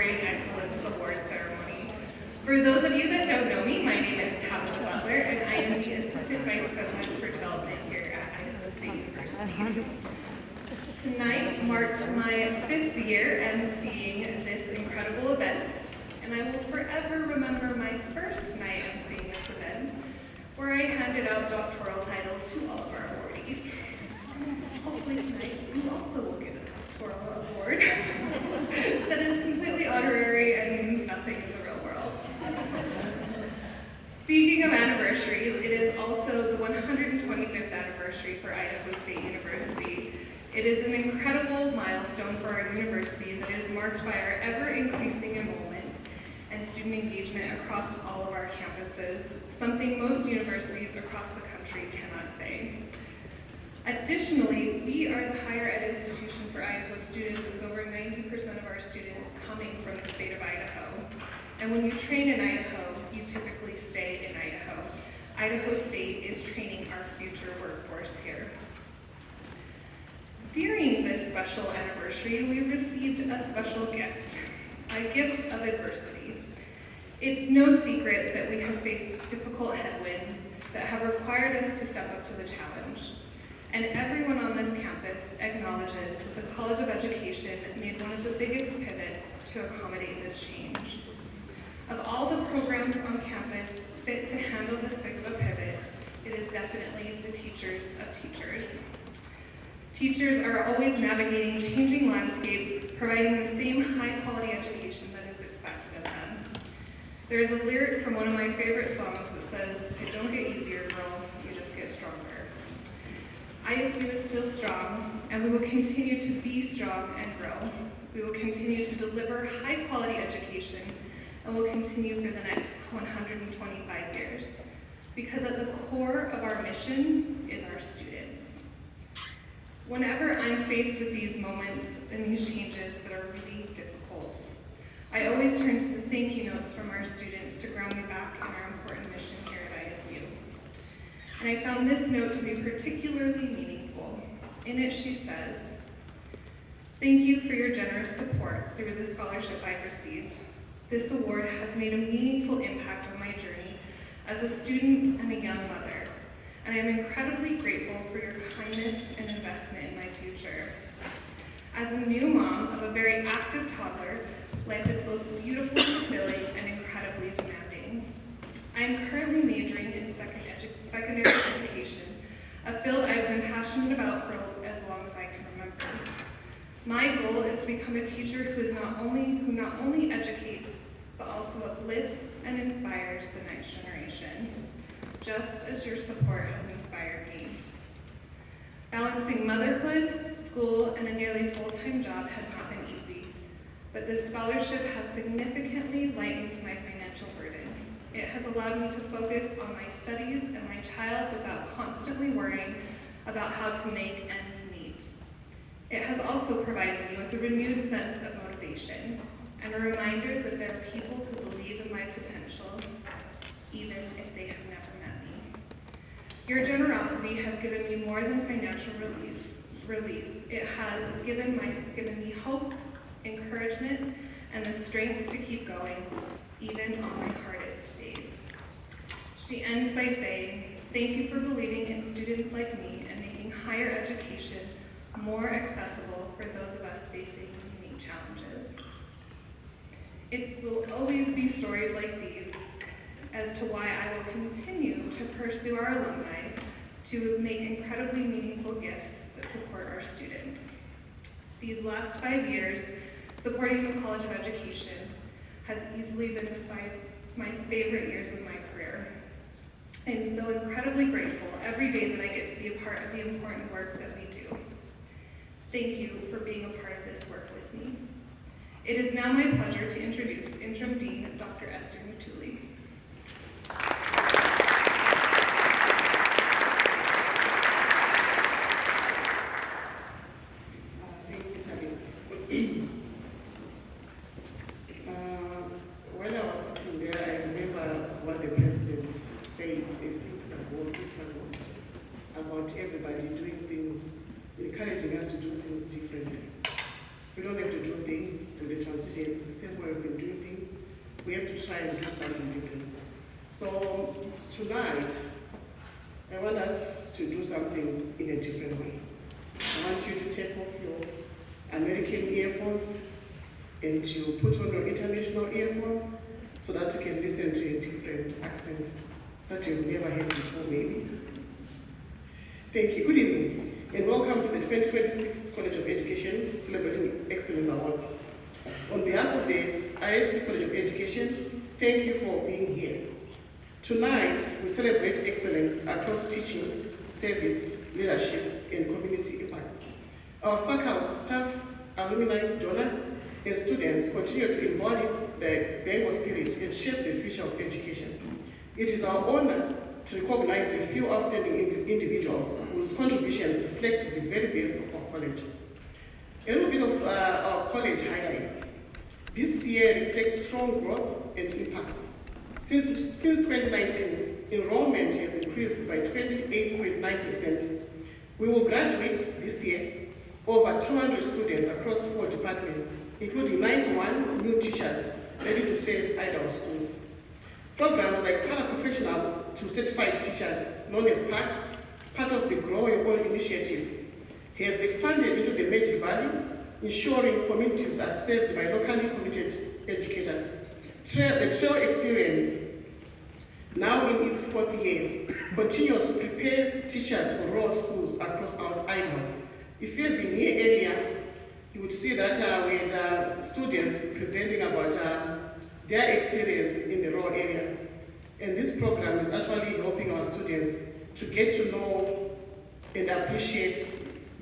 Celebrating Excellence Award ceremony. For those of you that don't know me, my name is Tabitha Butler, and I am the Assistant Vice President for Development here at Idaho State University. Tonight marks my 5th year emceeing this incredible event, and I will forever remember my first night emceeing this event, where I handed out doctoral titles to all of our awardees. Hopefully tonight you also will get a doctoral award that is completely honorary and means nothing in the real world. Speaking of anniversaries, it is also the 125th anniversary for Idaho State University. It is an incredible milestone for our university that is marked by our ever-increasing enrollment and student engagement across all of our campuses, something most universities across the country cannot say. Additionally, we are the higher ed institution for Idaho students, with over 90% of our students coming from the state of Idaho. And when you train in Idaho, you typically stay in Idaho. Idaho State is training our future workforce here. During this special anniversary, we received a special gift, a gift of adversity. It's no secret that we have faced difficult headwinds that have required us to step up to the challenge. And everyone on this campus acknowledges that the College of Education made one of the biggest pivots to accommodate this change. Of all the programs on campus fit to handle this big of a pivot, it is definitely the teachers of teachers. Teachers are always navigating changing landscapes, providing the same high-quality education that is expected of them. There's a lyric from one of my favorite songs that says, "It don't get easier, girl, you just get stronger." ISU is still strong, and we will continue to be strong and grow. We will continue to deliver high-quality education, and will continue for the next 125 years. Because at the core of our mission is our students. Whenever I'm faced with these moments and these changes that are really difficult, I always turn to the thank you notes from our students to ground me back in our important mission here at ISU. And I found this note to be particularly meaningful. In it, she says, "Thank you for your generous support through the scholarship I've received. This award has made a meaningful impact on my journey as a student and a young mother, and I am incredibly grateful for your kindness and investment in my future. As a new mom of a very active toddler, life is both beautifully fulfilling and incredibly demanding. I am currently majoring in secondary education, a field I've been passionate about for as long as I can remember. My goal is to become a teacher who not only educates, but also uplifts and inspires the next generation, just as your support has inspired me. Balancing motherhood, school, and a nearly full-time job has not been easy, but this scholarship has significantly lightened my financial burden. It has allowed me to focus on my studies and my child without constantly worrying about how to make ends meet. It has also provided me with a renewed sense of motivation and a reminder that there are people who believe in my potential, even if they have never met me. Your generosity has given me more than financial relief. It has given me hope, encouragement, and the strength to keep going, even on my hardest days." She ends by saying, "Thank you for believing in students like me and making higher education more accessible for those of us facing unique challenges." It will always be stories like these as to why I will continue to pursue our alumni to make incredibly meaningful gifts that support our students. These last 5 years, supporting the College of Education has easily been my favorite years of my career. I am so incredibly grateful every day that I get to be a part of the important work that we do. Thank you for being a part of this work with me. It is now my pleasure to introduce Interim Dean Dr. Esther Mutuli. When I was sitting there, I remember what the president said a few weeks ago about everybody doing things, encouraging us to do things differently. We don't have to do things in the transition the same way try and do something different. So tonight, I want us to do something in a different way. I want you to take off your American earphones and to put on your international earphones so that you can listen to a different accent that you've never heard before, maybe. Thank you. Good evening, and welcome to the 2026 College of Education Celebrating Excellence Awards. On behalf of the ISU College of Education, thank you for being here. Tonight, we celebrate excellence across teaching, service, leadership, and community impacts. Our faculty, staff, alumni, donors, and students continue to embody the Bengal spirit and shape the future of education. It is our honor to recognize a few outstanding individuals whose contributions reflect the very best of our college. A little bit of our college highlights. This year reflects strong growth and impact. Since 2019, enrollment has increased by 28.9%. We will graduate this year over 200 students across 4 departments, including 91 new teachers ready to serve Idaho schools. Programs like paraprofessionals to certified teachers, known as PACs, part of the Grow Your Own initiative, have expanded into the Magic Valley, ensuring communities are served by locally committed educators. The TRAIL experience, now in its 4th year, continues to prepare teachers for rural schools across our Idaho. If you have been here earlier, you would see that we had students presenting about their experience in the rural areas. And this program is actually helping our students to get to know and appreciate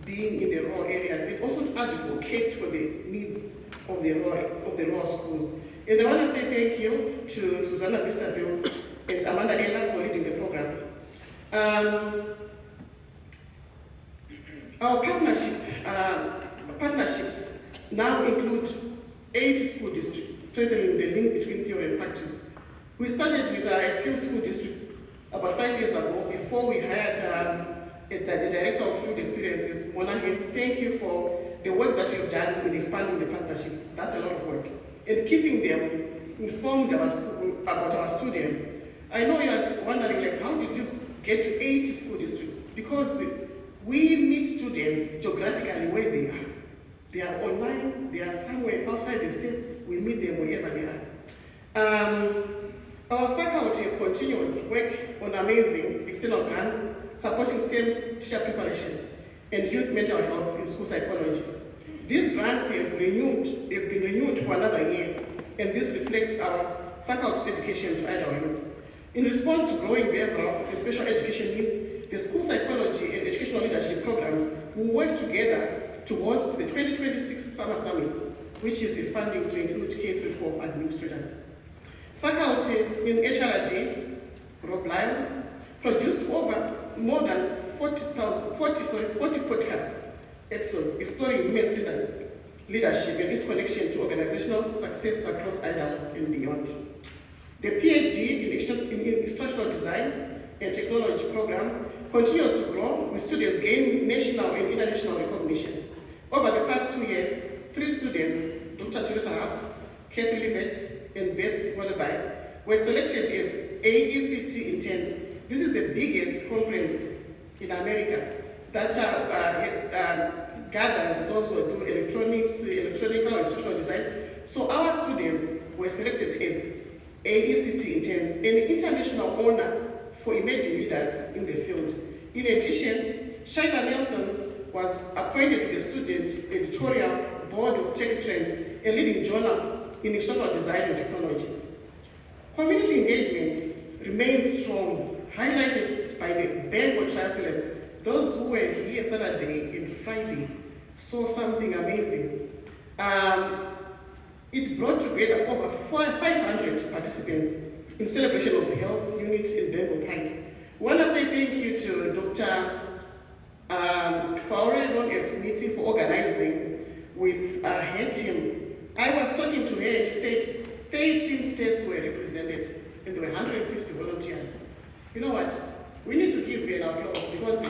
being in the rural areas, and also to advocate for the needs of the rural schools. And I want to say thank you to Susanna Westerveld and Amanda Ella for leading the program. Our partnerships now include 8 school districts, strengthening the link between theory and practice. We started with a few school districts about 5 years ago before we hired the Director of Field Experiences, Monahan. Thank you for the work that you've done in expanding the partnerships. That's a lot of work. And keeping them informed about our students. I know you are wondering, like, how did you get to 8 school districts? Because we meet students geographically where they are. They are online, they are somewhere outside the state, we meet them wherever they are. Our faculty have continued to work on amazing external grants supporting STEM teacher preparation and youth mental health in school psychology. These grants have been renewed for another year, and this reflects our faculty's dedication to Idaho youth. In response to growing behavioral and special education needs, the school psychology and educational leadership programs will work together to host the 2026 Summer Summit, which is expanding to include K-12 administrators. Faculty in HRD, Rob Lyon, produced more than 40 podcast episodes exploring women's leadership and its connection to organizational success across Idaho and beyond. The PhD in Instructional Design and Technology program continues to grow, with students gaining national and international recognition. Over the past 2 years, 3 students, Dr. Teresa Huff, Kathy Livets, and Beth Wallaby, were selected as AECT Intense. This is the biggest conference in America that gathers those who do electronics, electronical, instructional design. So our students were selected as AECT Intense, an international honor for emerging leaders in the field. In addition, Shaila Nelson was appointed to the student editorial board of Tech Trends, a leading journal in instructional design and technology. Community engagement remains strong, highlighted by the Bengal Triathlon. Those who were here Saturday and Friday saw something amazing. It brought together over 500 participants in celebration of health units in Bengal Pride. I want to say thank you to Dr. Faure, known as Niti, for organizing with her team. I was talking to her and she said 13 states were represented and there were 150 volunteers. You know what? We need to give her an applause because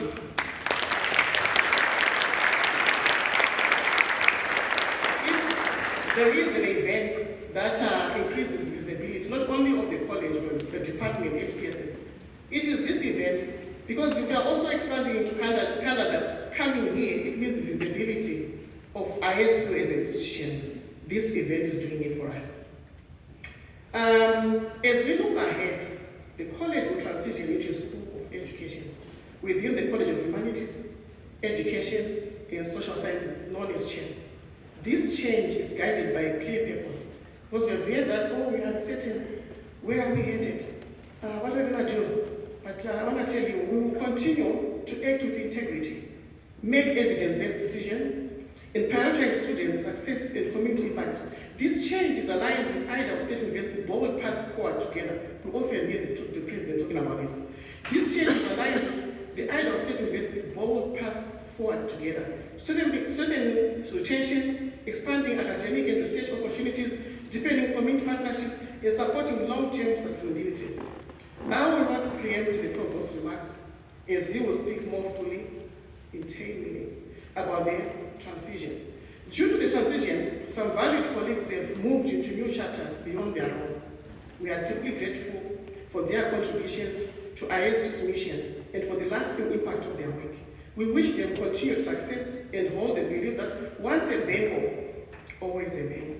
there is an event that increases visibility, not only of the college, but the department, HPSS. It is this event, because if you are also expanding into Canada, coming here, it means visibility of ISU as an institution. This event is doing it for us. As we look ahead, the college will transition into a school of education within the College of Humanities, Education, and Social Sciences, known as CHES. This change is guided by a clear purpose, because we have heard that, oh, we are uncertain, where are we headed? What are we going to do? But I want to tell you, we will continue to act with integrity, make evidence-based decisions, and prioritize students' success and community impact. This change is aligned with Idaho State University Bold Path Forward Together. We often hear the president talking about this. This change is aligned with the Idaho State University Bold Path Forward Together. Student retention, expanding academic and research opportunities, deepening community partnerships, and supporting long-term sustainability. I will not preempt the provost's remarks, as he will speak more fully in 10 minutes about the transition. Due to the transition, some valued colleagues have moved into new chapters beyond their roles. We are deeply grateful for their contributions to ISU's mission and for the lasting impact of their work. We wish them continued success and hold the belief that once a Bengal, always a Bengal.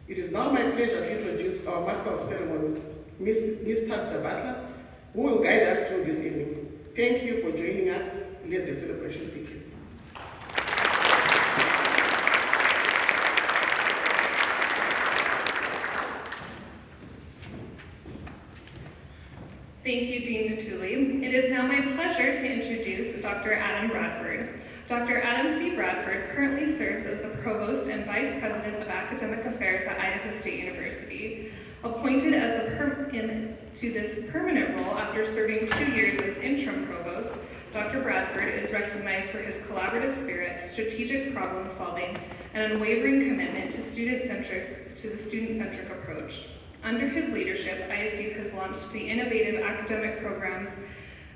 It is now my pleasure to introduce our Master of Ceremonies, Ms. Tabitha Butler, who will guide us through this evening. Thank you for joining us. Let the celebration begin. Thank you, Dean Natuli. It is now my pleasure to introduce Dr. Adam Bradford. Dr. Adam C. Bradford currently serves as the Provost and Vice President of Academic Affairs at Idaho State University. Appointed as to this permanent role after serving 2 years as interim provost, Dr. Bradford is recognized for his collaborative spirit, strategic problem solving, and unwavering commitment to the student-centric approach. Under his leadership, ISU has launched the innovative academic programs,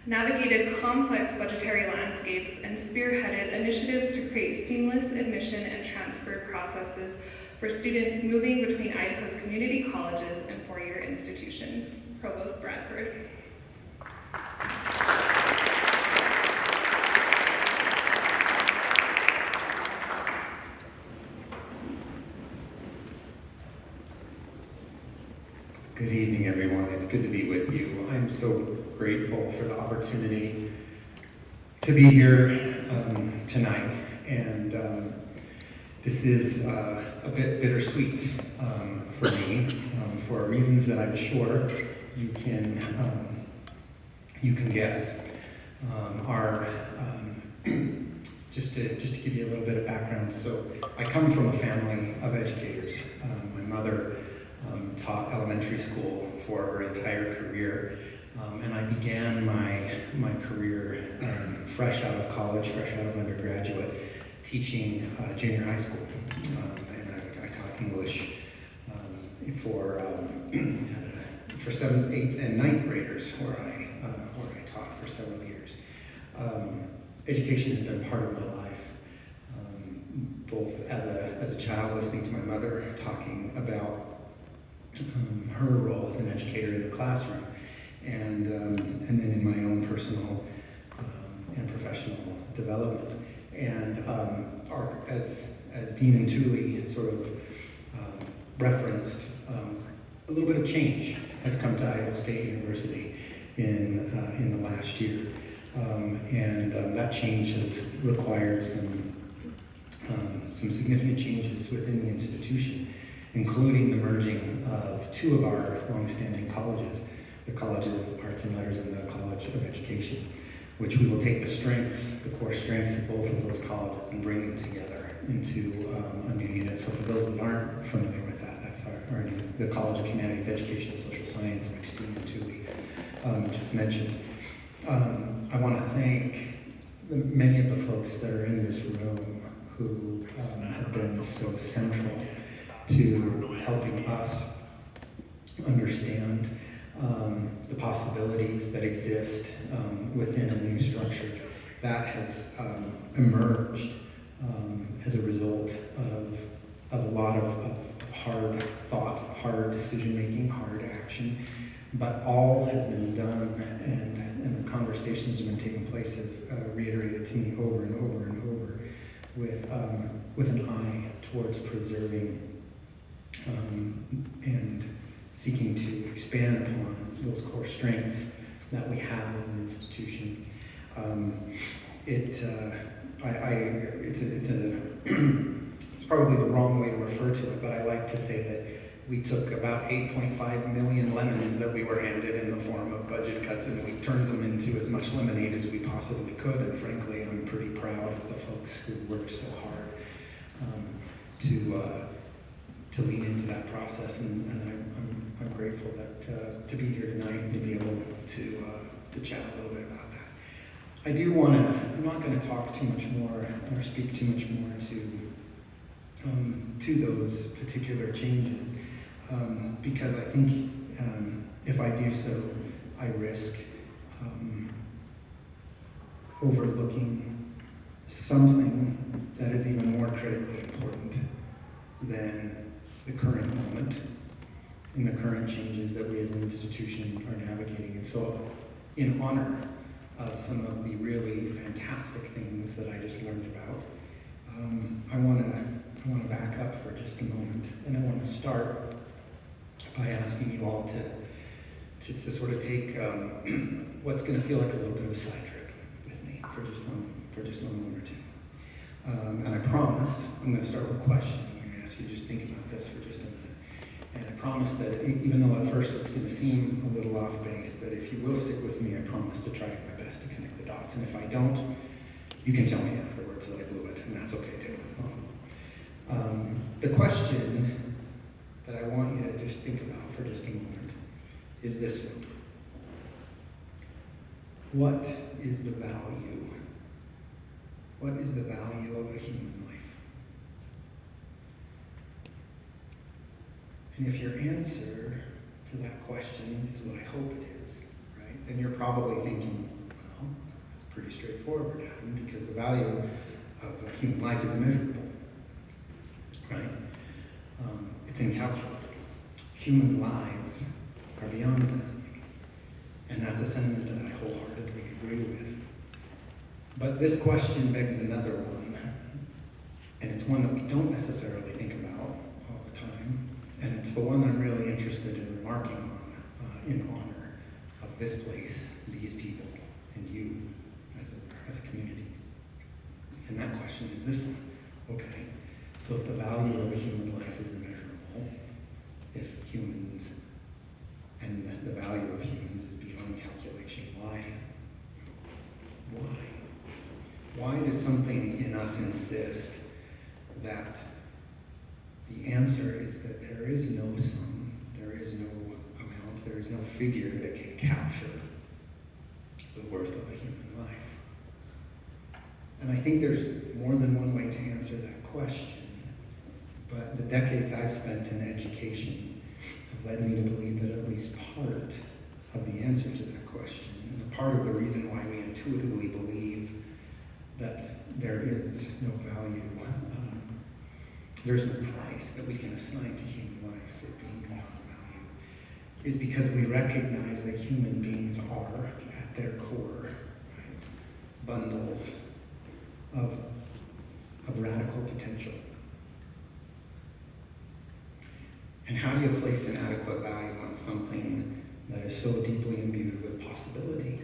navigated complex budgetary landscapes, and spearheaded initiatives to create seamless admission and transfer processes for students moving between Idaho's community colleges and four-year institutions. Provost Bradford. Good evening, everyone. It's good to be with you. I'm so grateful for the opportunity to be here tonight, and this is a bit bittersweet for me, for reasons that I'm sure you can guess. Just to give you a little bit of background, so I come from a family of educators. My mother taught elementary school for her entire career, and I began my career fresh out of college, fresh out of undergraduate, teaching junior high school, and I taught English for 7th, 8th, and 9th graders, where I taught for several years. Education has been part of my life, both as a child, listening to my mother talking about her role as an educator in the classroom, and then in my own personal and professional development. And as Dean and Natuli sort of referenced, a little bit of change has come to Idaho State University in the last year, and that change has required some significant changes within the institution, including the merging of two of our longstanding colleges, the College of Arts and Letters and the College of Education, which we will take the core strengths of both of those colleges and bring them together into a new unit. So for those that aren't familiar with that, that's the College of Humanities, Education, and Social Science, which Dean and Natuli just mentioned. I want to thank many of the folks that are in this room who have been so central to helping us understand the possibilities that exist within a new structure that has emerged as a result of a lot of But all has been done, and the conversations that have been taking place have reiterated to me over and over and over with an eye towards preserving and seeking to expand upon those core strengths that we have as an institution. It's probably the wrong way to refer to it, but I like to say that we took about 8.5 million lemons that we were handed in the form of budget cuts, and we turned them into as much lemonade as we possibly could. And frankly, I'm pretty proud of the folks who worked so hard to lead into that process. And I'm grateful that to be here tonight and to be able to chat a little bit about that. I do want to. I'm not going to talk too much more or speak too much more to those particular changes. Because I think if I do so, I risk overlooking something that is even more critically important than the current moment and the current changes that we as an institution are navigating. And so, in honor of some of the really fantastic things that I just learned about, I want to back up for just a moment, and I want to start by asking you all to sort of take what's going to feel like a little bit of a side trip with me for just one moment or two. And I promise, I'm going to start with a question. I'm going to ask you to just think about this for just a minute. And I promise that even though at first it's going to seem a little off base, that if you will stick with me, I promise to try my best to connect the dots. And if I don't, you can tell me afterwards that I blew it, and that's okay too. The question that I want you to just think about for just a moment is this one. What is the value? What is the value of a human life? And if your answer to that question is what I hope it is, right, then you're probably thinking, well, that's pretty straightforward, Adam, because the value of a human life is immeasurable, right? It's incalculable. Human lives are beyond value. And that's a sentiment that I wholeheartedly agree with. But this question begs another one. And it's one that we don't necessarily think about all the time. And it's the one I'm really interested in remarking on in honor of this place, these people, and you as a community. And that question is this one. Okay, so if the value of a human life is immeasurable, if humans and the value of humans is beyond calculation, why does something in us insist that the answer is that there is no sum, there is no amount, there is no figure that can capture the worth of a human life? And I think there's more than one way to answer that question. But the decades I've spent in education have led me to believe that at least part of the answer to that question, and a part of the reason why we intuitively believe that there is no value, there's no price that we can assign to human life for being beyond value, is because we recognize that human beings are, at their core, right, bundles of radical potential. And how do you place an adequate value on something that is so deeply imbued with possibility?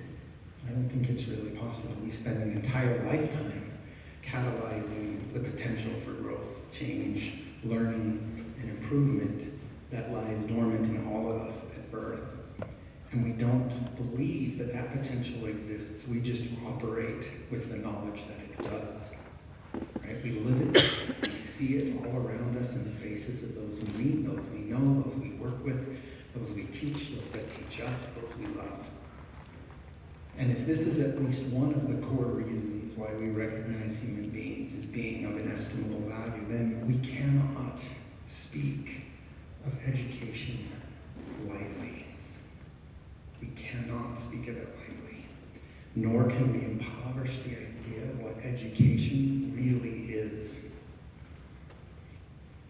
I don't think it's really possible. We spend an entire lifetime catalyzing the potential for growth, change, learning, and improvement that lies dormant in all of us at birth. And we don't believe that that potential exists. We just operate with the knowledge that it does. Right? We live it, we see it all around us in the faces of those we meet, those we know, those we work with, those we teach, those that teach us, those we love. And if this is at least one of the core reasons why we recognize human beings as being of inestimable value, then we cannot speak of education lightly. We cannot speak of it lightly. Nor can we impoverish the idea of what education really is.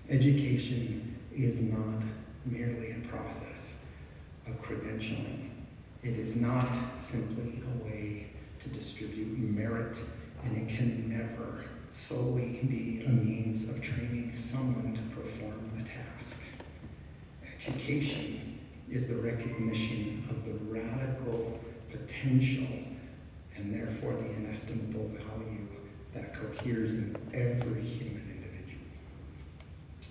Education is not merely a process of credentialing. It is not simply a way to distribute merit, and it can never solely be a means of training someone to perform a task. Education is the recognition of the radical potential and therefore the inestimable value that coheres in every human individual.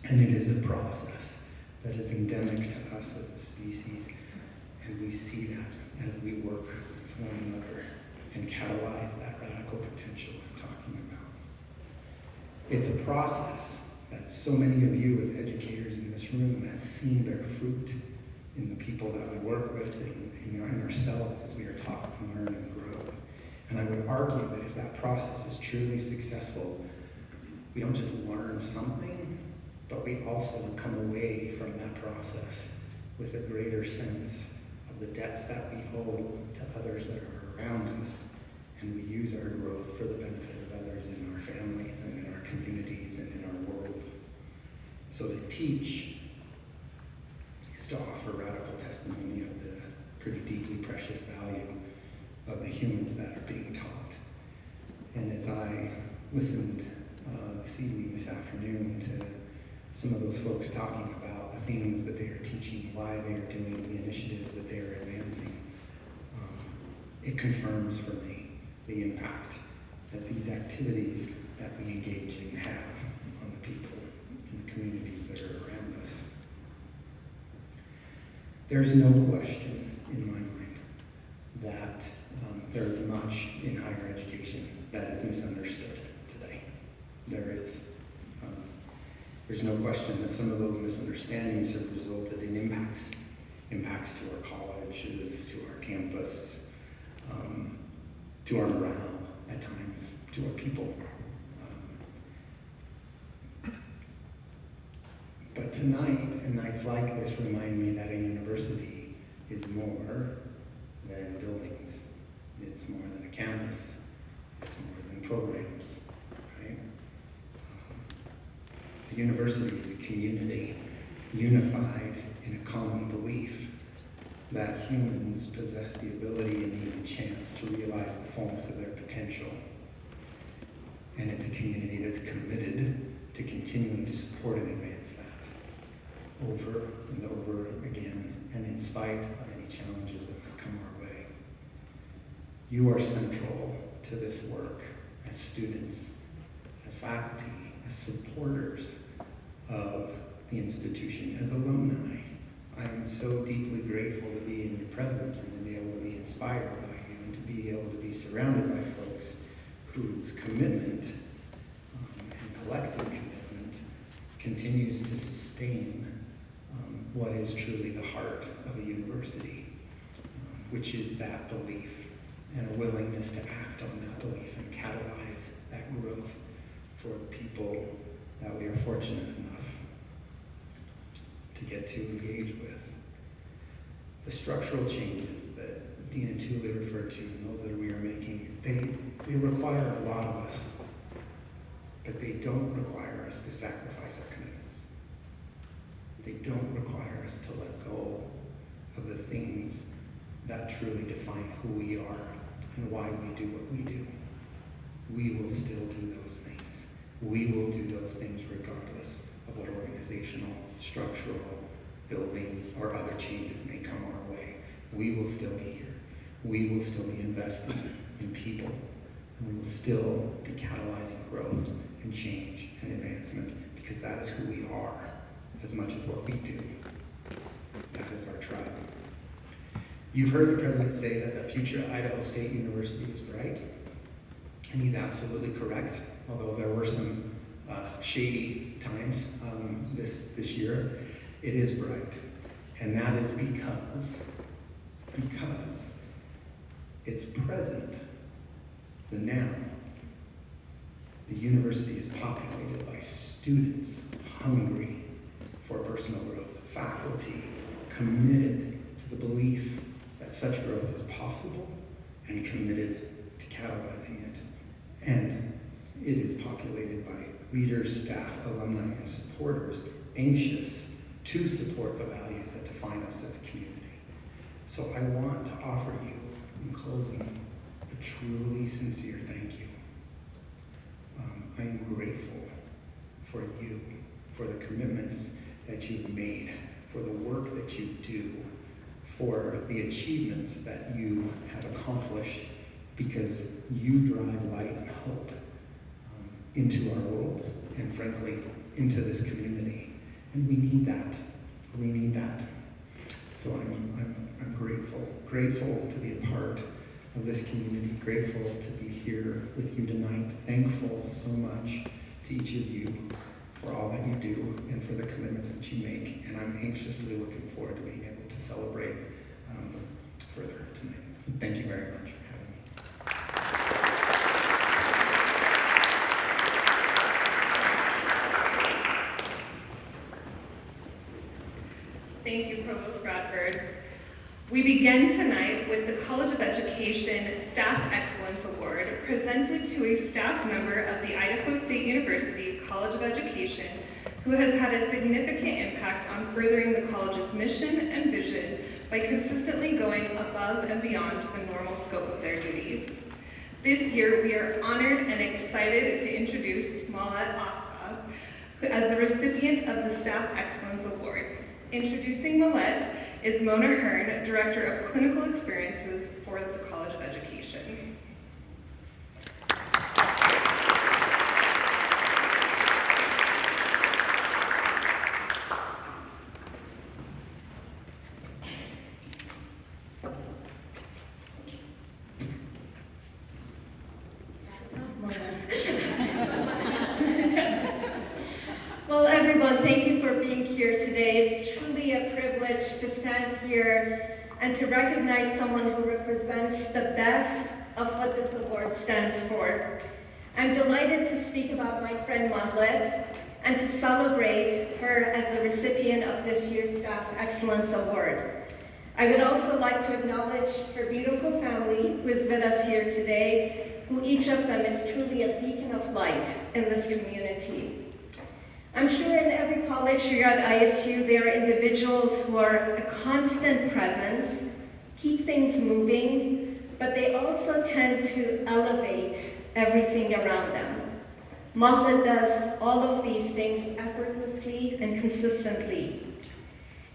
And it is a process that is endemic to us as a species, and we see that as we work with one another and catalyze that radical potential I'm talking about. It's a process that so many of you as educators in this room have seen bear fruit in the people that we work with and in ourselves as we are taught and learn and grow. And I would argue that if that process is truly successful, we don't just learn something, but we also come away from that process with a greater sense of the debts that we owe to others that are around us, and we use our growth for the benefit of others in our families and in our communities and in our world. So to teach is to offer radical testimony of the pretty deeply precious value of the humans that are being taught. And as I listened this afternoon to some of those folks talking about the things that they are teaching, why they are doing the initiatives that they are advancing, it confirms for me the impact that these activities that we engage in have on the people and the communities that are around us. There's no question in my mind that there is much in higher education that is misunderstood today. There is. There's no question that some of those misunderstandings have resulted in impacts to our colleges, to our campus, to our morale at times, to our people. But tonight, and nights like this remind me that a university is more than buildings. It's more than a campus. It's more than programs, right? A university is a community unified in a common belief that humans possess the ability and even chance to realize the fullness of their potential. And it's a community that's committed to continuing to support and advance that over and over again, and in spite of any challenges that might come our way. You are central to this work as students, as faculty, as supporters of the institution, as alumni. I am so deeply grateful to be in your presence and to be able to be inspired by you and to be able to be surrounded by folks whose commitment and collective commitment continues to sustain what is truly the heart of a university, which is that belief and a willingness to act on that belief and catalyze that growth for the people that we are fortunate enough to get to engage with. The structural changes that Dean and Thule referred to and those that we are making, they require a lot of us, but they don't require us to sacrifice our commitments. They don't require us to let go of the things that truly define who we are and why we do what we do. We will still do those things. We will do those things regardless of what organizational, structural, building, or other changes may come our way. We will still be here. We will still be investing in people. We will still be catalyzing growth and change and advancement because that is who we are as much as what we do. That is our tribe. You've heard the president say that the future Idaho State University is bright, and he's absolutely correct, although there were some shady times this year. It is bright, and that is because it's present, the now. The university is populated by students hungry for personal growth, faculty committed to the belief that such growth is possible and committed to catalyzing it. And it is populated by leaders, staff, alumni, and supporters anxious to support the values that define us as a community. So I want to offer you, in closing, a truly sincere thank you. I am grateful for you, for the commitments that you've made, for the work that you do, for the achievements that you have accomplished, because you drive light and hope into our world and, frankly, into this community. And we need that. We need that. So I'm grateful to be a part of this community, grateful to be here with you tonight, thankful so much to each of you for all that you do and for the commitments that you make. And I'm anxiously looking forward to being able to celebrate further tonight. Thank you very much for having me. Thank you, Provost Bradford. We begin tonight with the College of Education Staff Excellence Award, presented to a staff member of the Idaho State University College of Education who has had a significant impact on furthering the college's mission and vision by consistently going above and beyond the normal scope of their duties. This year, we are honored and excited to introduce Mahlette Asa as the recipient of the Staff Excellence Award. Introducing Mahlette is Mona Hearn, Director of Clinical Experiences for the College of Education. Well, everyone, thank you for being here today. It's truly a privilege to stand here and to recognize someone who represents the best of what this award stands for. I'm delighted to speak about my friend Mahlette and to celebrate her as the recipient of this year's Staff Excellence Award. I would also like to acknowledge her beautiful family who is with us here today, who each of them is truly a beacon of light in this community. I'm sure in every college here at ISU, there are individuals who are a constant presence, keep things moving, but they also tend to elevate everything around them. Mahlette does all of these things effortlessly and consistently.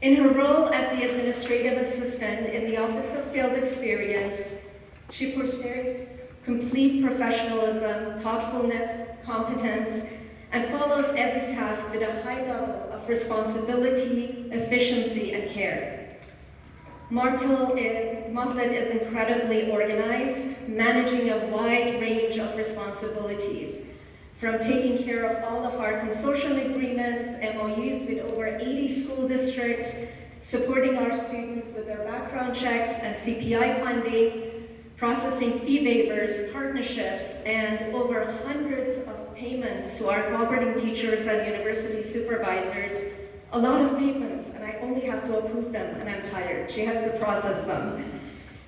In her role as the administrative assistant in the Office of Field Experience, she portrays complete professionalism, thoughtfulness, competence, and follows every task with a high level of responsibility, efficiency, and care. Mahlette is incredibly organized, managing a wide range of responsibilities, from taking care of all of our consortium agreements, MOUs with over 80 school districts, supporting our students with their background checks and CPI funding, processing fee waivers, partnerships, and over hundreds of payments to our cooperating teachers and university supervisors. A lot of payments, and I only have to approve them, and I'm tired. She has to process them.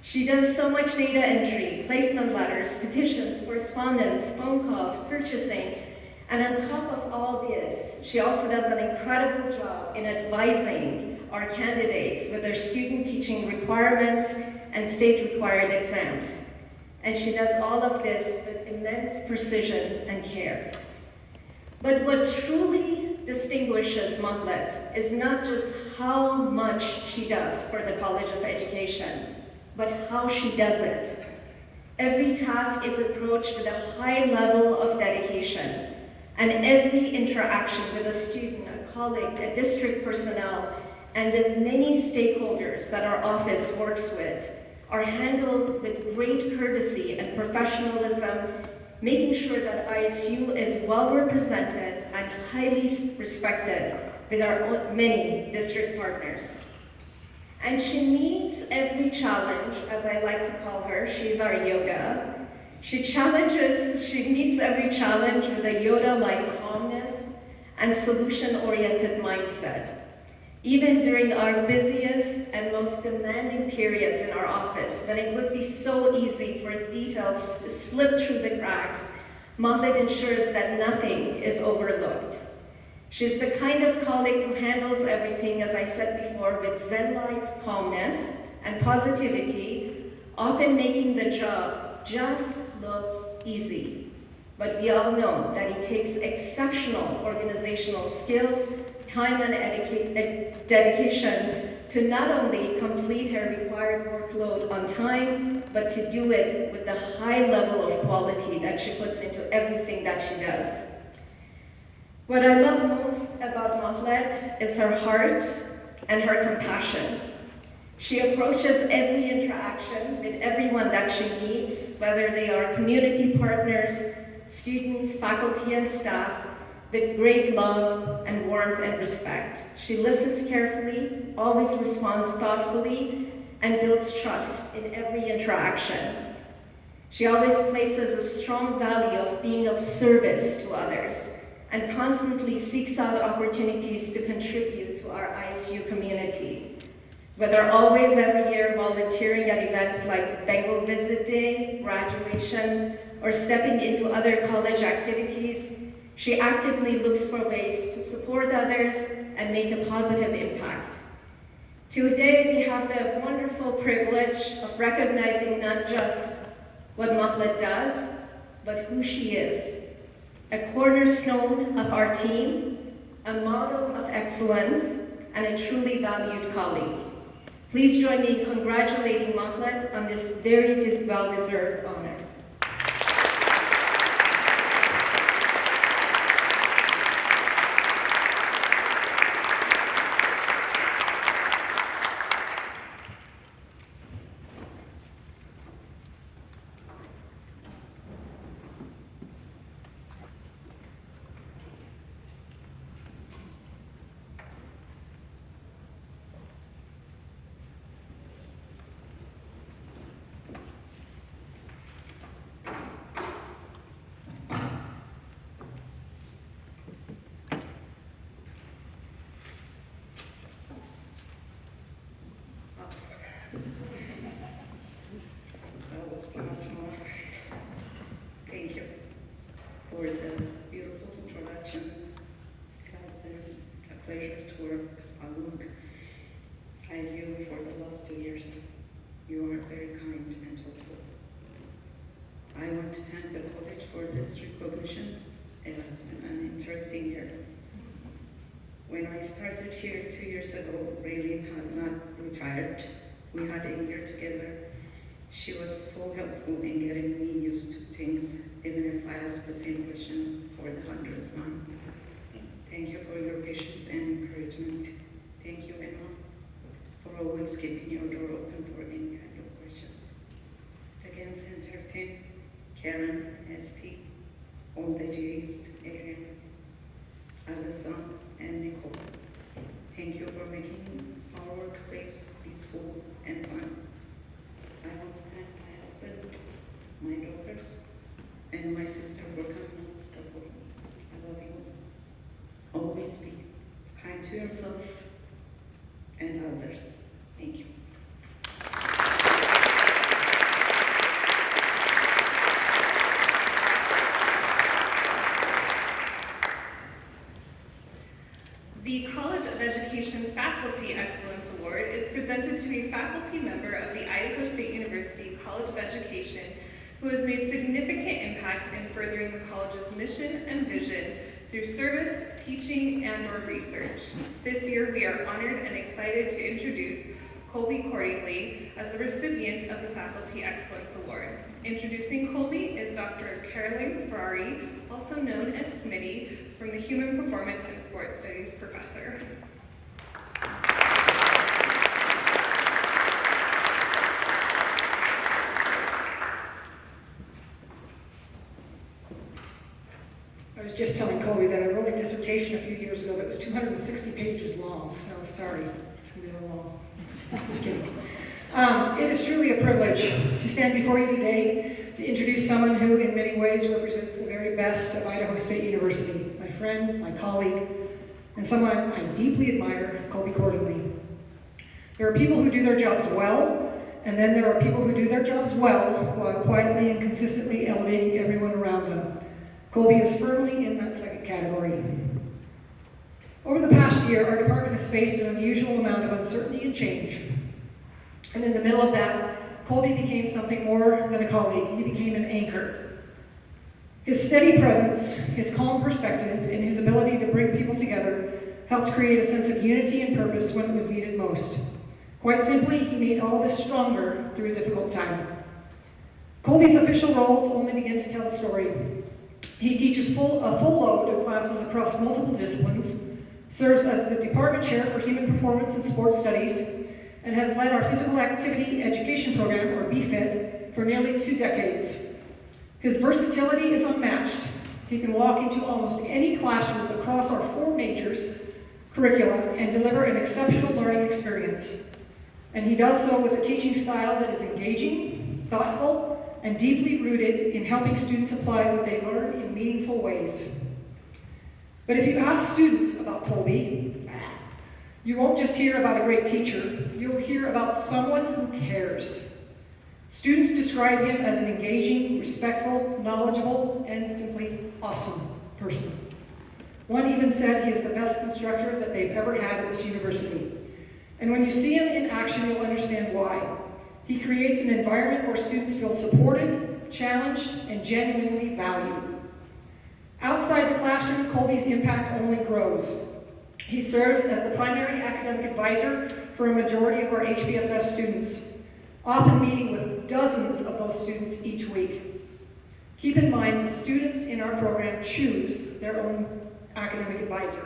She does so much data entry, placement letters, petitions, correspondence, phone calls, purchasing, and on top of all this, she also does an incredible job in advising our candidates with their student teaching requirements and state-required exams. And she does all of this with immense precision and care. But what truly distinguishes Mahlette is not just how much she does for the College of Education, but how she does it. Every task is approached with a high level of dedication, and every interaction with a student, a colleague, a district personnel, and the many stakeholders that our office works with are handled with great courtesy and professionalism, making sure that ISU is well represented and highly respected with our many district partners. And she meets every challenge, as I like to call her. She's our Yoda. She meets every challenge with a Yoda-like calmness and solution-oriented mindset. Even during our busiest and most demanding periods in our office, when it would be so easy for details to slip through the cracks, Mahlette ensures that nothing is overlooked. She's the kind of colleague who handles everything, as I said before, with Zen-like calmness and positivity, often making the job just look easy. But we all know that it takes exceptional organizational skills, time, and dedication to not only complete her required workload on time, but to do it with the high level of quality that she puts into everything that she does. What I love most about Mahlet is her heart and her compassion. She approaches every interaction with everyone that she meets, whether they are community partners, students, faculty, and staff, with great love and warmth and respect. She listens carefully, always responds thoughtfully, and builds trust in every interaction. She always places a strong value of being of service to others and constantly seeks out opportunities to contribute to our ISU community. Whether always every year volunteering at events like Bengal Visit Day, graduation, or stepping into other college activities, she actively looks for ways to support others and make a positive impact. Today, we have the wonderful privilege of recognizing not just what Mahlet does, but who she is. A cornerstone of our team, a model of excellence, and a truly valued colleague. Please join me in congratulating Mahlet on this very well-deserved honor. That was much more. Thank you for the beautiful introduction. It has been a pleasure to work alongside you for the last 2 years. You are very kind and thoughtful. I want to thank the college for this recognition. It has been an interesting year. When I started here 2 years ago, Raylene had not retired. We had a year together. She was so helpful in getting me used to things, even if I asked the same question for the 100th time. Thank you for your patience and encouragement. Thank you, Emma, for always keeping your door open for any kind of question. Again, Center team, Karen, ST, all the J's, Arian, Alyssa, and Nicole. Thank you for making our workplace peaceful and fun. I want to thank my husband, my daughters, and my sister for coming to support me. I love you. Always be kind to yourself and others. Thank you. The College of Education Faculty Excellence Award is presented to a faculty member of the Idaho State University College of Education who has made significant impact in furthering the college's mission and vision through service, teaching, and/or research. This year, we are honored and excited to introduce Colby Cordingley as the recipient of the Faculty Excellence Award. Introducing Colby is Dr. Caroline Ferrari, also known as Smitty, from the Human Performance and Sports Studies professor. I was just telling Colby that I wrote a dissertation a few years ago that was 260 pages long, so sorry, it's going to be a little long. Just kidding. It is truly a privilege to stand before you today to introduce someone who in many ways represents the very best of Idaho State University, my friend, my colleague, and someone I deeply admire, Colby Cordingley. There are people who do their jobs well, and then there are people who do their jobs well while quietly and consistently elevating everyone around them. Colby is firmly in that second category. Over the past year, our department has faced an unusual amount of uncertainty and change. And in the middle of that, Colby became something more than a colleague. He became an anchor. His steady presence, his calm perspective, and his ability to bring people together helped create a sense of unity and purpose when it was needed most. Quite simply, he made all of us stronger through a difficult time. Colby's official roles only begin to tell the story. He teaches a full load of classes across multiple disciplines, serves as the department chair for human performance and sports studies, and has led our physical activity education program, or BFIT, for nearly 2 decades. His versatility is unmatched. He can walk into almost any classroom across our 4 majors curricula and deliver an exceptional learning experience. And he does so with a teaching style that is engaging, thoughtful, and deeply rooted in helping students apply what they learn in meaningful ways. But if you ask students about Colby, you won't just hear about a great teacher, you'll hear about someone who cares. Students describe him as an engaging, respectful, knowledgeable, and simply awesome person. One even said he is the best instructor that they've ever had at this university. And when you see him in action, you'll understand why. He creates an environment where students feel supported, challenged, and genuinely valued. Outside the classroom, Colby's impact only grows. He serves as the primary academic advisor for a majority of our HBSS students, often meeting with dozens of those students each week. Keep in mind, the students in our program choose their own academic advisor,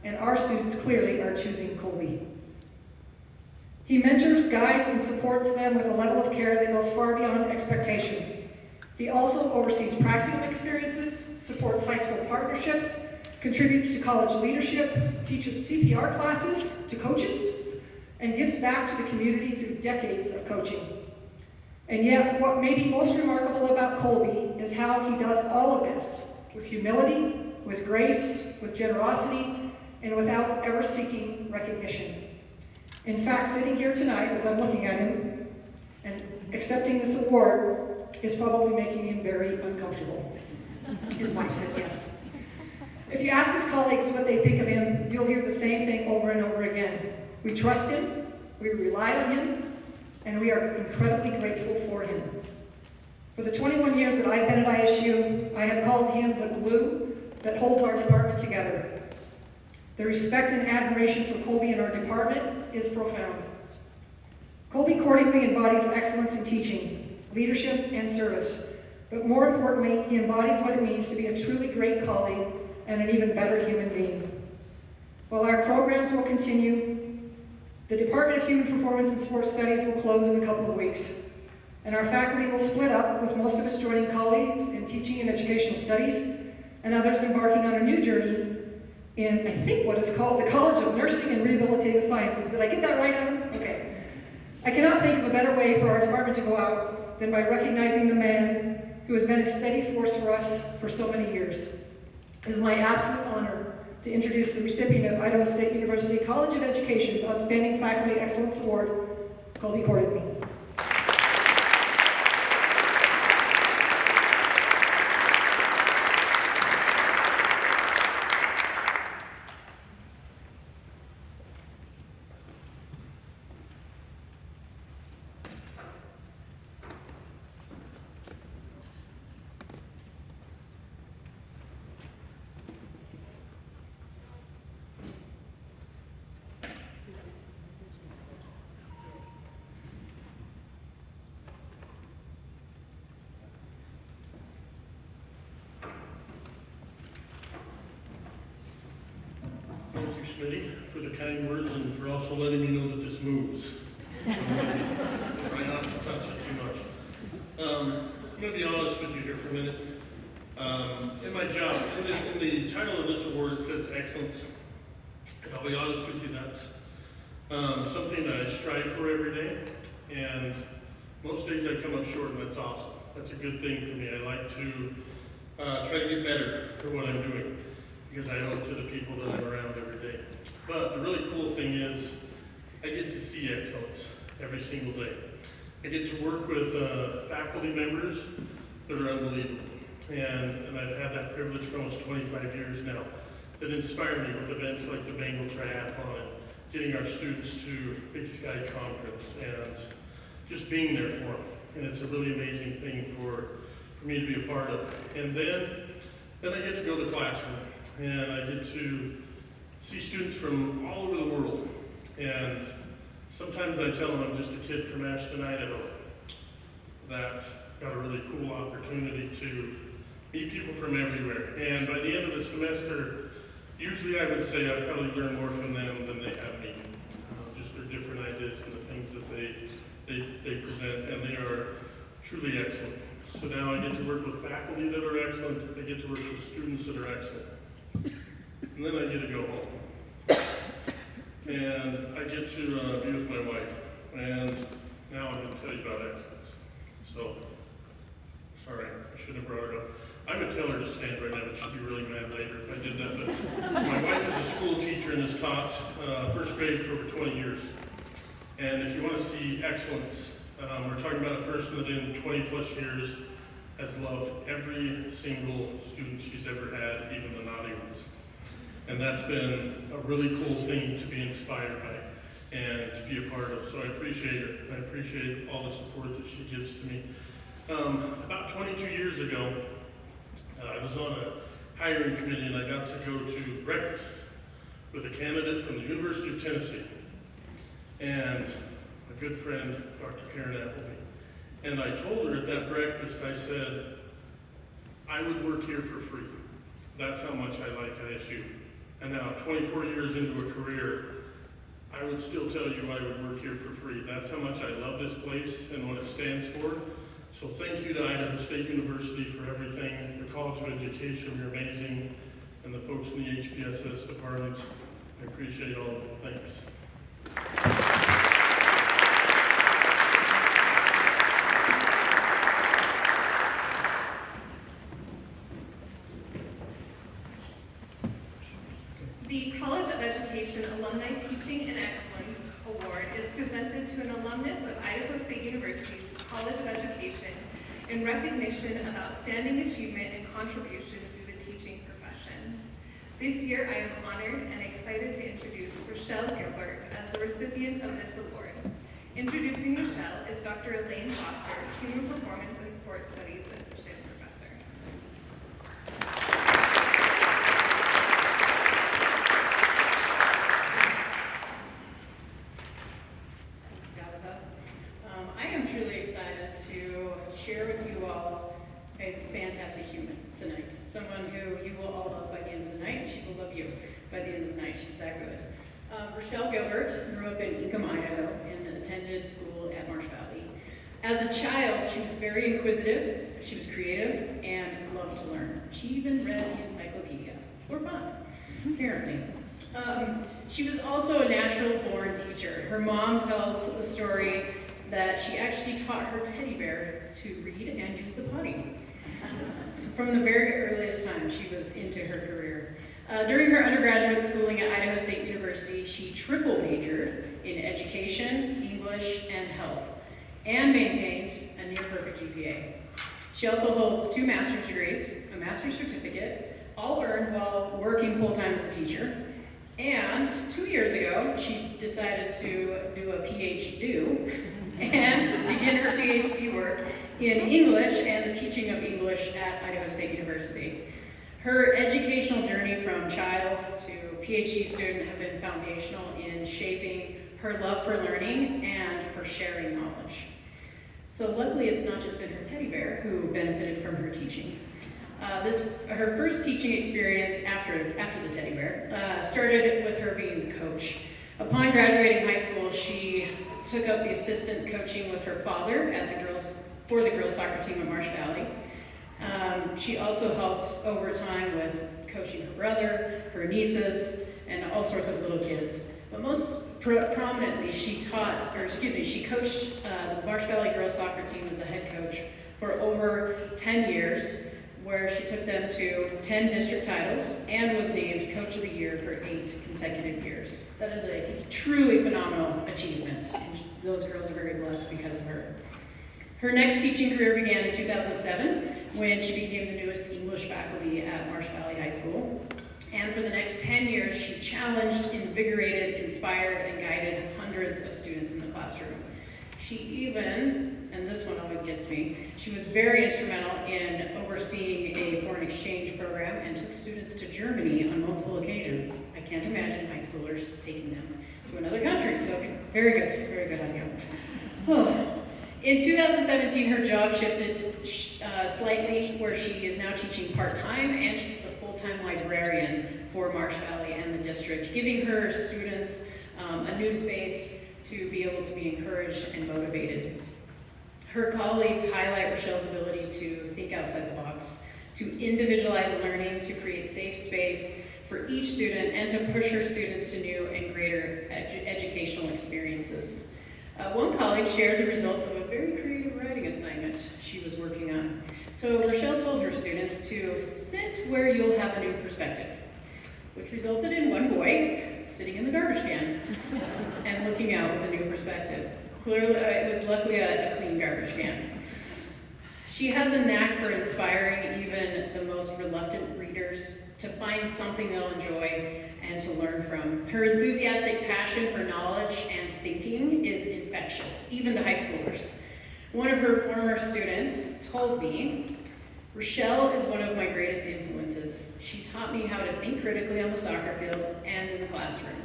and our students clearly are choosing Colby. He mentors, guides, and supports them with a level of care that goes far beyond expectation. He also oversees practicum experiences, supports high school partnerships, contributes to college leadership, teaches CPR classes to coaches, and gives back to the community through decades of coaching. And yet, what may be most remarkable about Colby is how he does all of this with humility, with grace, with generosity, and without ever seeking recognition. In fact, sitting here tonight, as I'm looking at him and accepting this award, is probably making him very uncomfortable. His wife said yes. If you ask his colleagues what they think of him, you'll hear the same thing over and over again. We trust him, we rely on him, and we are incredibly grateful for him. For the 21 years that I've been at ISU, I have called him the glue that holds our department together. The respect and admiration for Colby in our department is profound. Colby accordingly embodies excellence in teaching, leadership, and service. But more importantly, he embodies what it means to be a truly great colleague and an even better human being. While our programs will continue, the Department of Human Performance and Sports Studies will close in a couple of weeks. And our faculty will split up, with most of us joining colleagues in teaching and educational studies, and others embarking on a new journey in, I think, what is called the College of Nursing and Rehabilitative Sciences. Did I get that right, Adam? Okay. I cannot think of a better way for our department to go out than by recognizing the man who has been a steady force for us for so many years. It is my absolute honor to introduce the recipient of Idaho State University College of Education's Outstanding Faculty Excellence Award, Colby Cordingley. Thank you, Smitty, for the kind words and for also letting me know that this moves. So try not to touch it too much. I'm going to be honest with you here for a minute. In my job, in the title of this award, it says excellence. And I'll be honest with you, that's something that I strive for every day. And most days I come up short, and that's awesome. That's a good thing for me. I like to try to get better at what I'm doing, because I owe it to the people that I'm around every day. But the really cool thing is I get to see excellence every single day. I get to work with faculty members that are unbelievable. And I've had that privilege for almost 25 years now, that inspire me with events like the Bengal Triathlon and getting our students to Big Sky Conference and just being there for them. And it's a really amazing thing for me to be a part of. And then I get to go to the classroom, and I get to see students from all over the world. And sometimes I tell them I'm just a kid from Ashton, Idaho, that got a really cool opportunity to meet people from everywhere. And by the end of the semester, usually I would say I probably learn more from them than they have me. Just their different ideas and the things that they present, and they are truly excellent. So now I get to work with faculty that are excellent, I get to work with students that are excellent. And then I get to go home. And I get to be with my wife. And now I'm going to tell you about excellence. So, sorry, I should have brought her up. I would tell her to stand right now, but she'd be really mad later if I did that. But my wife is a school teacher and has taught first grade for over 20 years. And if you want to see excellence, we're talking about a person that in 20 plus years has loved every single student she's ever had, even the naughty ones. And that's been a really cool thing to be inspired by and to be a part of. So I appreciate it. I appreciate all the support that she gives to me. About 22 years ago, I was on a hiring committee, and I got to go to breakfast with a candidate from the University of Tennessee and a good friend, Dr. Karen Appleby. And I told her at that breakfast, I said, I would work here for free. That's how much I like ISU. And now, 24 years into a career, I would still tell you I would work here for free. That's how much I love this place and what it stands for. So thank you to Idaho State University for everything, the College of Education, you're amazing, and the folks in the HPSS departments. I appreciate all of it. Thanks. The College of Education Alumni Teaching and Excellence Award is presented to an alumnus of Idaho State University's College of Education in recognition of outstanding achievement and contribution to the teaching profession. This year, I am honored and excited to introduce Rochelle Gilbert as the recipient of this award. Introducing Rochelle is Dr. Elaine Foster, Human Performance and Sports Studies Assistant Professor. I am truly excited to share with you all a fantastic human tonight. Someone who you will all love by the end of the night. She will love you by the end of the night. She's that good. Rochelle Gilbert grew up in Ecom, Idaho, and attended school at Marsh Valley. As a child, she was very inquisitive, she was creative, and loved to learn. She even read the encyclopedia for fun, apparently. She was also a natural-born teacher. Her mom tells the story that she actually taught her teddy bear to read and use the potty. So from the very earliest time, she was into her career. During her undergraduate schooling at Idaho State University, she triple majored in education, English, and health, and maintained a near-perfect GPA. She also holds 2 master's degrees, a master's certificate, all earned while working full-time as a teacher. And 2 years ago, she decided to do a PhD and begin her PhD work in English and the teaching of English at Idaho State University. Her educational journey from child to PhD student have been foundational in shaping her love for learning and for sharing knowledge. So luckily, it's not just been her teddy bear who benefited from her teaching. Her first teaching experience after the teddy bear started with her being the coach. Upon graduating high school, she took up the assistant coaching with her father for the girls soccer team at Marsh Valley. She also helped over time with coaching her brother, her nieces, and all sorts of little kids. But most prominently, she coached the Marsh Valley girls soccer team as the head coach for over 10 years, where she took them to 10 district titles and was named Coach of the Year for 8 consecutive years. That is a truly phenomenal achievement, and those girls are very blessed because of her. Her next teaching career began in 2007 when she became the newest English faculty at Marsh Valley High School. And for the next 10 years, she challenged, invigorated, inspired, and guided hundreds of students in the classroom. She even, and this one always gets me, she was very instrumental in overseeing a foreign exchange program and took students to Germany on multiple occasions. I can't imagine high schoolers taking them to another country, so very good idea. In 2017, her job shifted slightly, where she is now teaching part-time, and she's the full-time librarian for Marsh Valley and the district, giving her students a new space to be able to be encouraged and motivated. Her colleagues highlight Rochelle's ability to think outside the box, to individualize learning, to create safe space for each student, and to push her students to new and greater educational experiences. One colleague shared the result of a very creative writing assignment she was working on. So Rochelle told her students to sit where you'll have a new perspective, which resulted in one boy sitting in the garbage can and looking out with a new perspective. Clearly, it was luckily a clean garbage can. She has a knack for inspiring even the most reluctant readers to find something they'll enjoy and to learn from. Her enthusiastic passion for knowledge and thinking is infectious, even to high schoolers. One of her former students told me, "Rochelle is one of my greatest influences. She taught me how to think critically on the soccer field and in the classroom.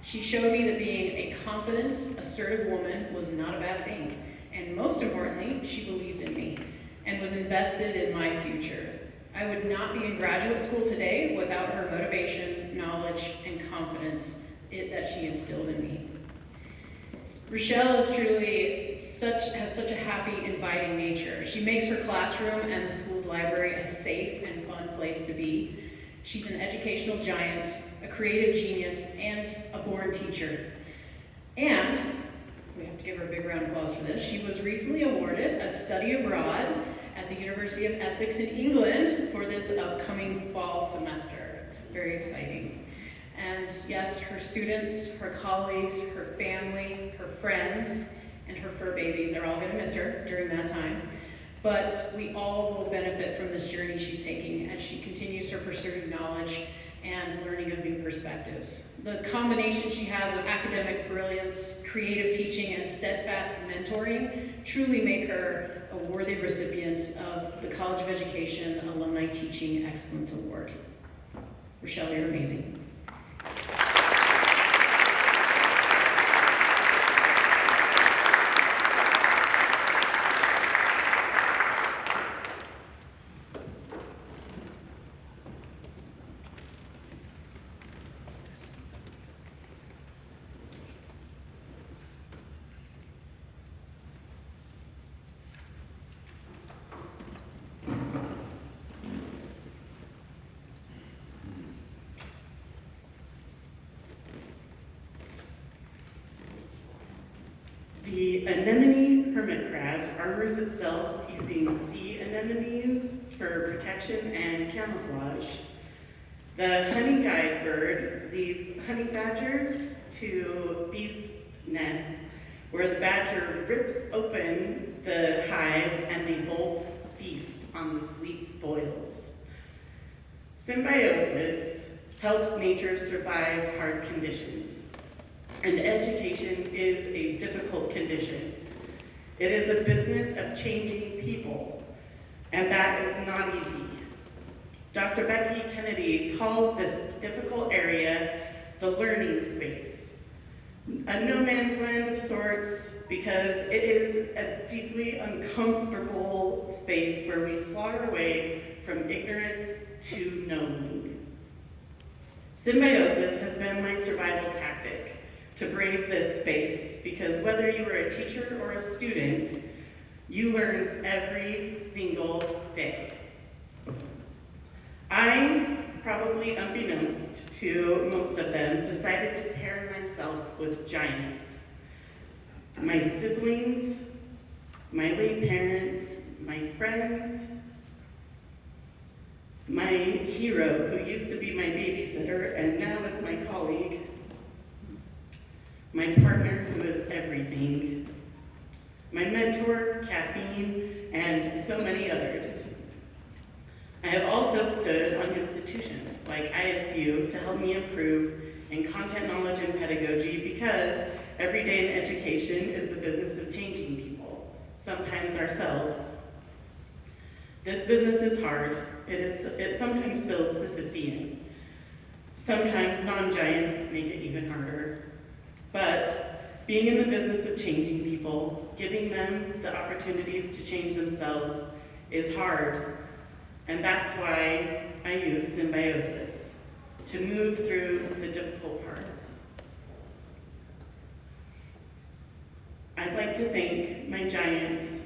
She showed me that being a confident, assertive woman was not a bad thing. And most importantly, she believed in me and was invested in my future. I would not be in graduate school today without her motivation, knowledge, and confidence that she instilled in me." Rochelle is truly has such a happy, inviting nature. She makes her classroom and the school's library a safe and fun place to be. She's an educational giant, a creative genius, and a born teacher. And, we have to give her a big round of applause for this, she was recently awarded a study abroad at the University of Essex in England for this upcoming fall semester. Very exciting. And yes, her students, her colleagues, her family, her friends, and her fur babies are all going to miss her during that time. But we all will benefit from this journey she's taking as she continues her pursuit of knowledge and learning of new perspectives. The combination she has of academic brilliance, creative teaching, and steadfast mentoring truly make her a worthy recipient of the College of Education Alumni Teaching Excellence Award. Rochelle, you're amazing. The anemone hermit crab armors itself using sea anemones for protection and camouflage. The honey guide bird leads honey badgers to bees' nests, where the badger rips open the hive and they both feast on the sweet spoils. Symbiosis helps nature survive hard conditions. And education is a difficult condition. It is a business of changing people, and that is not easy. Dr. Becky Kennedy calls this difficult area the learning space, a no man's land of sorts, because it is a deeply uncomfortable space where we slaughter away from ignorance to knowing. Symbiosis has been my survival tactic to brave this space, because whether you are a teacher or a student, you learn every single day. I, probably unbeknownst to most of them, decided to pair myself with giants. My siblings, my late parents, my friends, my hero, who used to be my babysitter and now is my colleague, my partner, who is everything, my mentor, Caffeine, and so many others. I have also stood on institutions like ISU to help me improve in content knowledge and pedagogy, because every day in education is the business of changing people, sometimes ourselves. This business is hard. It sometimes feels Sisyphean. Sometimes non-giants make it even harder. But being in the business of changing people, giving them the opportunities to change themselves is hard. And that's why I use Symbiosis, to move through the difficult parts. I'd like to thank my giants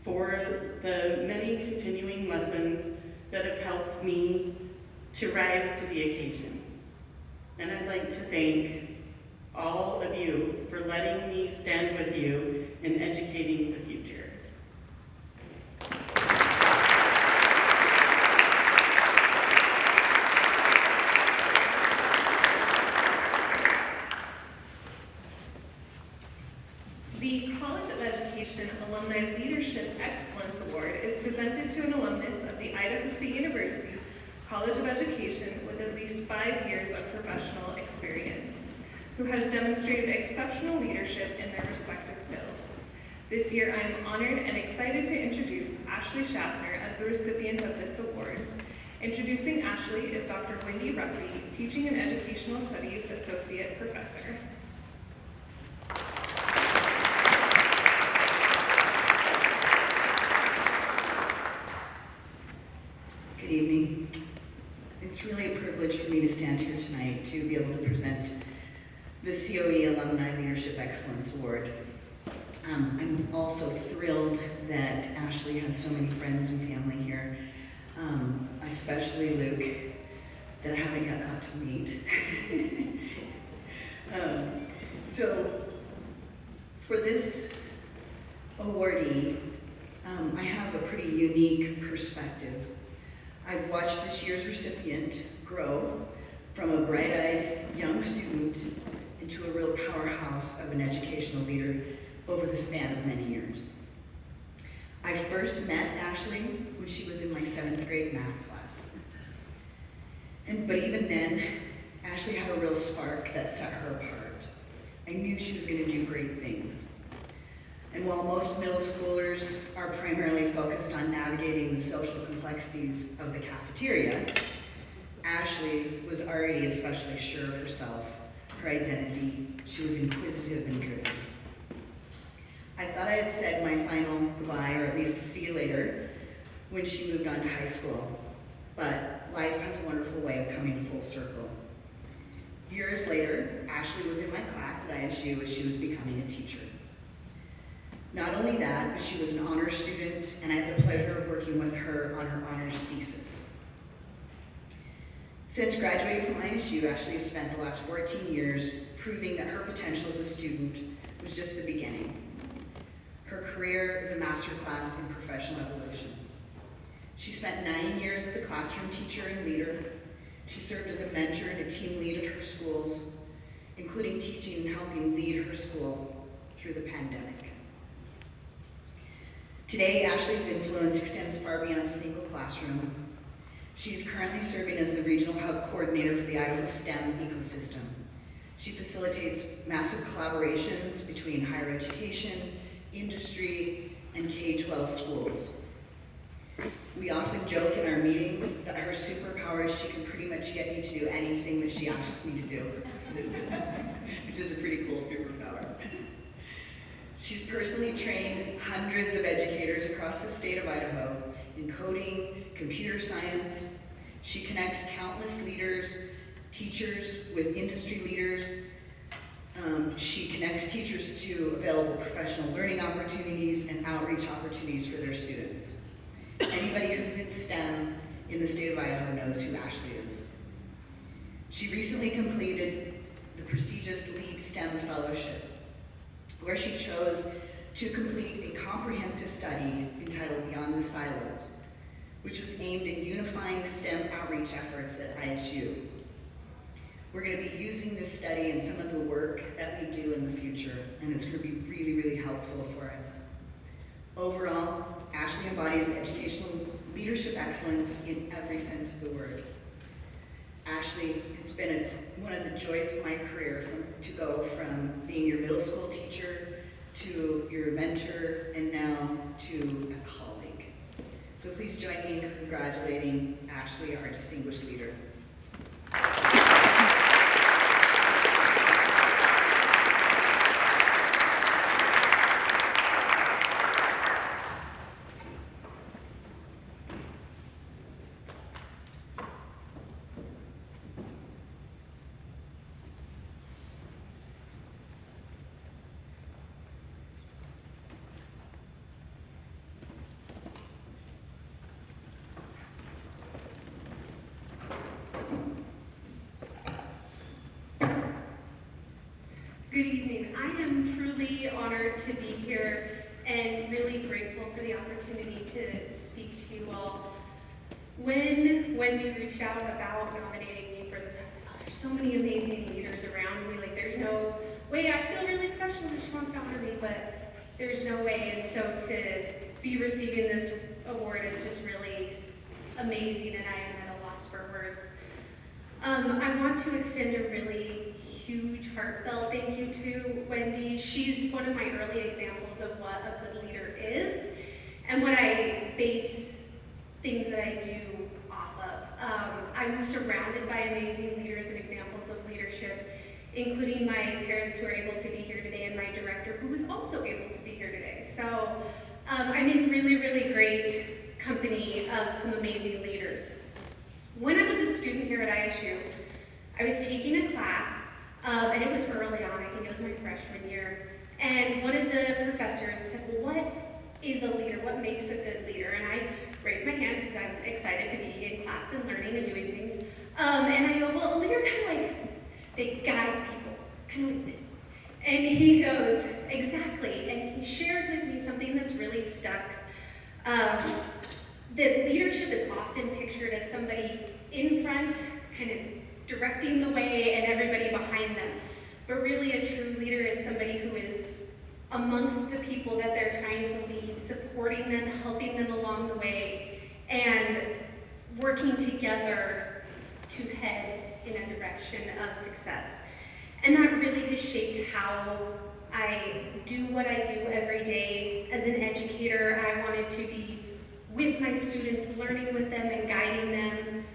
for the many continuing lessons that have helped me to rise to the occasion. And I'd like to thank all of you for letting me stand with you in educating the future. The College of Education Alumni Leadership Excellence Award is presented to an alumnus of the Idaho State University College of Education with at least 5 years of professional experience, who has demonstrated exceptional leadership in their respective field. This year, I am honored and excited to introduce Ashley Schaffner as the recipient of this award. Introducing Ashley is Dr. Wendy Ruffey, Teaching and Educational Studies Associate Professor. Good evening. It's really a privilege for me to stand here tonight to be able to present the COE Alumni Leadership Excellence Award. I'm also thrilled that Ashley has so many friends and family here, especially Luke, that I haven't yet got to meet. So for this awardee, I have a pretty unique perspective. I've watched this year's recipient grow from a bright-eyed young student into a real powerhouse of an educational leader over the span of many years. I first met Ashley when she was in my 7th grade math class. But even then, Ashley had a real spark that set her apart. I knew she was going to do great things. And while most middle schoolers are primarily focused on navigating the social complexities of the cafeteria, Ashley was already especially sure of herself, her identity. She was inquisitive and driven. I thought I had said my final goodbye, or at least to see you later, when she moved on to high school. But life has a wonderful way of coming full circle. Years later, Ashley was in my class at ISU as she was becoming a teacher. Not only that, but she was an honors student, and I had the pleasure of working with her on her honors thesis. Since graduating from ISU, Ashley has spent the last 14 years proving that her potential as a student was just the beginning. Her career is a masterclass in professional evolution. She spent 9 years as a classroom teacher and leader. She served as a mentor and a team lead at her schools, including teaching and helping lead her school through the pandemic. Today, Ashley's influence extends far beyond a single classroom. She is currently serving as the Regional Hub Coordinator for the Idaho STEM ecosystem. She facilitates massive collaborations between higher education, industry, and K-12 schools. We often joke in our meetings that her superpower is she can pretty much get me to do anything that she asks me to do, which is a pretty cool superpower. She's personally trained hundreds of educators across the state of Idaho in coding, computer science. She connects countless leaders, teachers with industry leaders. She connects teachers to available professional learning opportunities and outreach opportunities for their students. Anybody who's in STEM in the state of Idaho knows who Ashley is. She recently completed the prestigious LEAD STEM Fellowship, where she chose to complete a comprehensive study entitled Beyond the Silos, which was aimed at unifying STEM outreach efforts at ISU. We're going to be using this study in some of the work that we do in the future, and it's going to be really, really helpful for us. Overall, Ashley embodies educational leadership excellence in every sense of the word. Ashley, it's been one of the joys of my career to go from being your middle school teacher to your mentor and now to a colleague. So please join me in congratulating Ashley, our distinguished leader. Good evening. I am truly honored to be here and really grateful for the opportunity to speak to you all. When Wendy reached out about nominating me for this, I was like, oh, there's so many amazing leaders around me. Like, there's no way. I feel really special that she wants to honor me, but there's no way. And so to be receiving this award is just really amazing, and I am at a loss for words. I want to extend a really huge, heartfelt thank you to Wendy. She's one of my early examples of what a good leader is and what I base things that I do off of. I'm surrounded by amazing leaders and examples of leadership, including my parents who are able to be here today and my director who is also able to be here today. So I'm in really, really great company of some amazing leaders. When I was a student here at ISU, I was taking a class and it was early on, I think it was my freshman year, and one of the professors said, well, what is a leader? What makes a good leader? And I raised my hand because I'm excited to be in class and learning and doing things. And I go, well, a leader kind of like, they guide people, kind of like this. And he goes, exactly. And he shared with me something that's really stuck. That leadership is often pictured as somebody in front, kind of directing the way and everybody behind them. But really a true leader is somebody who is amongst the people that they're trying to lead, supporting them, helping them along the way, and working together to head in a direction of success. And that really has shaped how I do what I do every day. As an educator, I wanted to be with my students, learning with them and guiding them.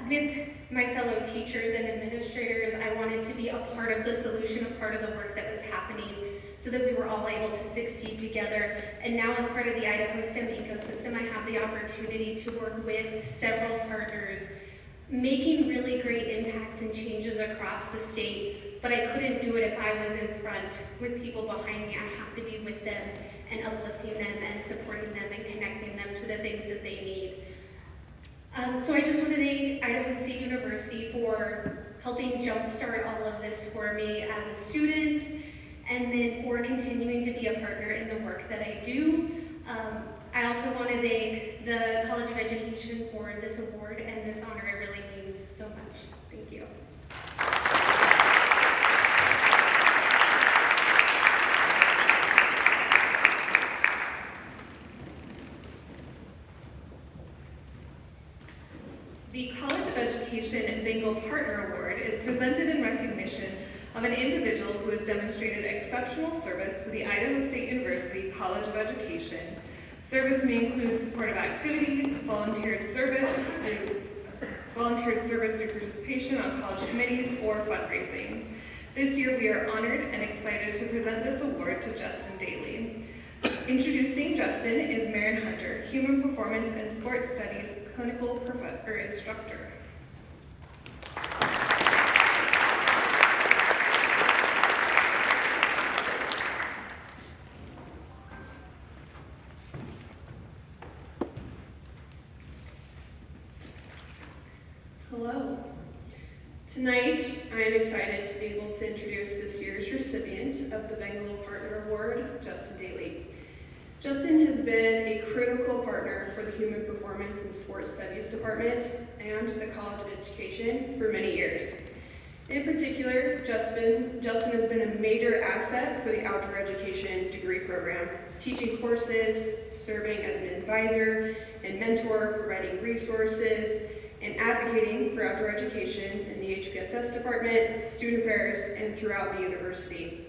With my fellow teachers and administrators, I wanted to be a part of the solution, a part of the work that was happening, so that we were all able to succeed together. And now as part of the Idaho STEM ecosystem, I have the opportunity to work with several partners, making really great impacts and changes across the state. But I couldn't do it if I was in front with people behind me. I have to be with them and uplifting them and supporting them and connecting them to the things that they need. So I just want to thank Idaho State University for helping jumpstart all of this for me as a student, and then for continuing to be a partner in the work that I do. I also want to thank the College of Education for this award and this honor. It really means so much. Thank you. The College of Education Bengal Partner Award is presented in recognition of an individual who has demonstrated exceptional service to the Idaho State University College of Education. Service may include supportive activities, volunteered service through participation on college committees, or fundraising. This year we are honored and excited to present this award to Justin Daly. Introducing Justin is Marin Hunter, Human Performance and Sports Studies Clinical Instructor. Hello. Tonight, I am excited to be able to introduce this year's recipient of the Bengal Partner Award, Justin Daly. Justin has been a critical partner for the Human Performance and Sports Studies Department and the College of Education for many years. In particular, Justin has been a major asset for the Outdoor Education degree program, teaching courses, serving as an advisor and mentor, providing resources, and advocating for outdoor education in the HPSS department, student affairs, and throughout the university.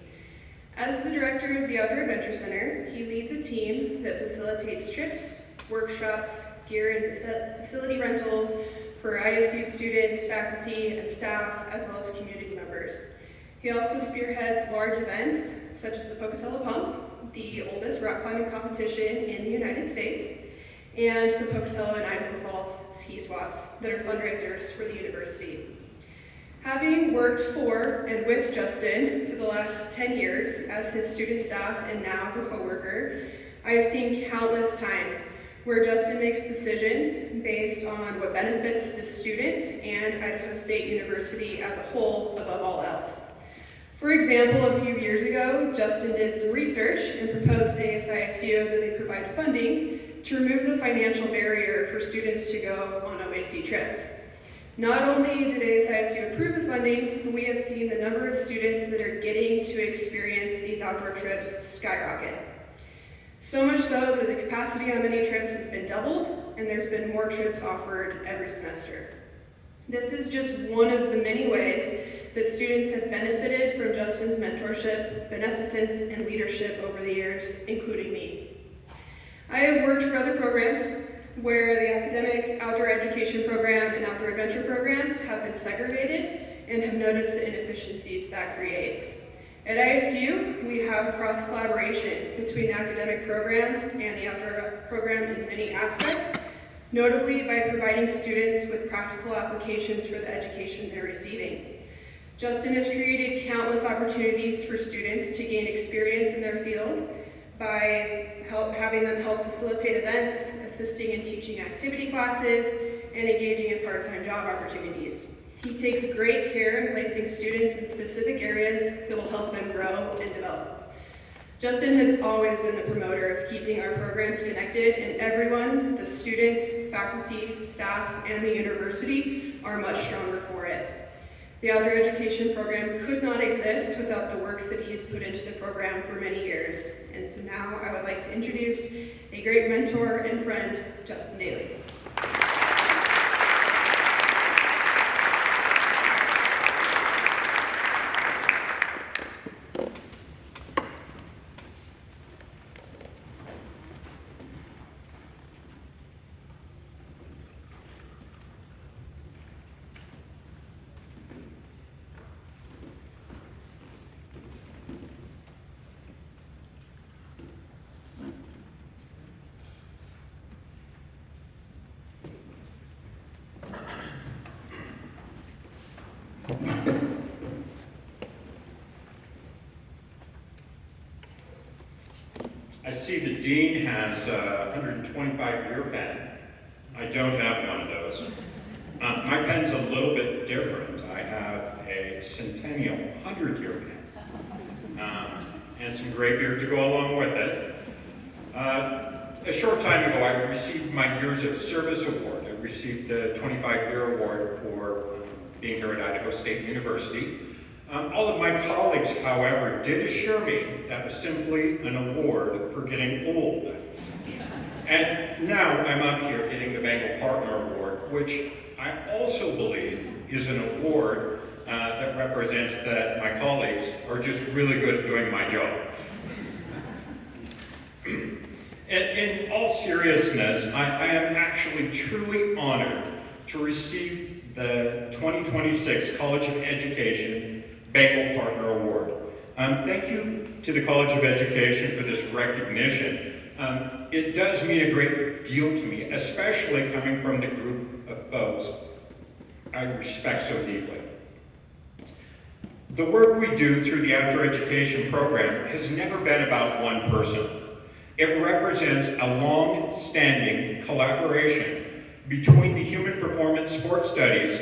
As the director of the Outdoor Adventure Center, he leads a team that facilitates trips, workshops, gear and facility rentals for ISU students, faculty, and staff, as well as community members. He also spearheads large events such as the Pocatello Pump, the oldest rock climbing competition in the United States, and the Pocatello and Idaho Falls ski swaps that are fundraisers for the university. Having worked for and with Justin for the last 10 years as his student staff and now as a coworker, I have seen countless times where Justin makes decisions based on what benefits the students and Idaho State University as a whole above all else. For example, a few years ago, Justin did some research and proposed to ASISU that they provide funding to remove the financial barrier for students to go on OAC trips. Not only did ASISU approve the funding, but we have seen the number of students that are getting to experience these outdoor trips skyrocket. So much so that the capacity on many trips has been doubled, and there's been more trips offered every semester. This is just one of the many ways that students have benefited from Justin's mentorship, beneficence, and leadership over the years, including me. I have worked for other programs where the academic outdoor education program and outdoor adventure program have been segregated and have noticed the inefficiencies that creates. At ISU, we have cross-collaboration between the academic program and the outdoor program in many aspects, notably by providing students with practical applications for the education they're receiving. Justin has created countless opportunities for students to gain experience in their field by having them help facilitate events, assisting in teaching activity classes, and engaging in part-time job opportunities. He takes great care in placing students in specific areas that will help them grow and develop. Justin has always been the promoter of keeping our programs connected, and everyone, the students, faculty, staff, and the university are much stronger for it. The outdoor education program could not exist without the work that he's put into the program for many years. And so now I would like to introduce a great mentor and friend, Justin Daly. I see the dean has a 125-year pen. I don't have one of those. My pen's a little bit different. I have a centennial 100-year pen, and some gray beard to go along with it. A short time ago, I received my Years of Service Award. I received the 25-year award for being here at Idaho State University. All of my colleagues, however, did assure me that was simply an award for getting old. And now I'm up here getting the Bengal Partner Award, which I also believe is an award that represents that my colleagues are just really good at doing my job. In all seriousness, I am actually truly honored to receive the 2026 College of Education Bengal Partner Award. Thank you to the College of Education for this recognition. It does mean a great deal to me, especially coming from the group of folks I respect so deeply. The work we do through the outdoor education program has never been about one person. It represents a long-standing collaboration between the Human Performance Sports Studies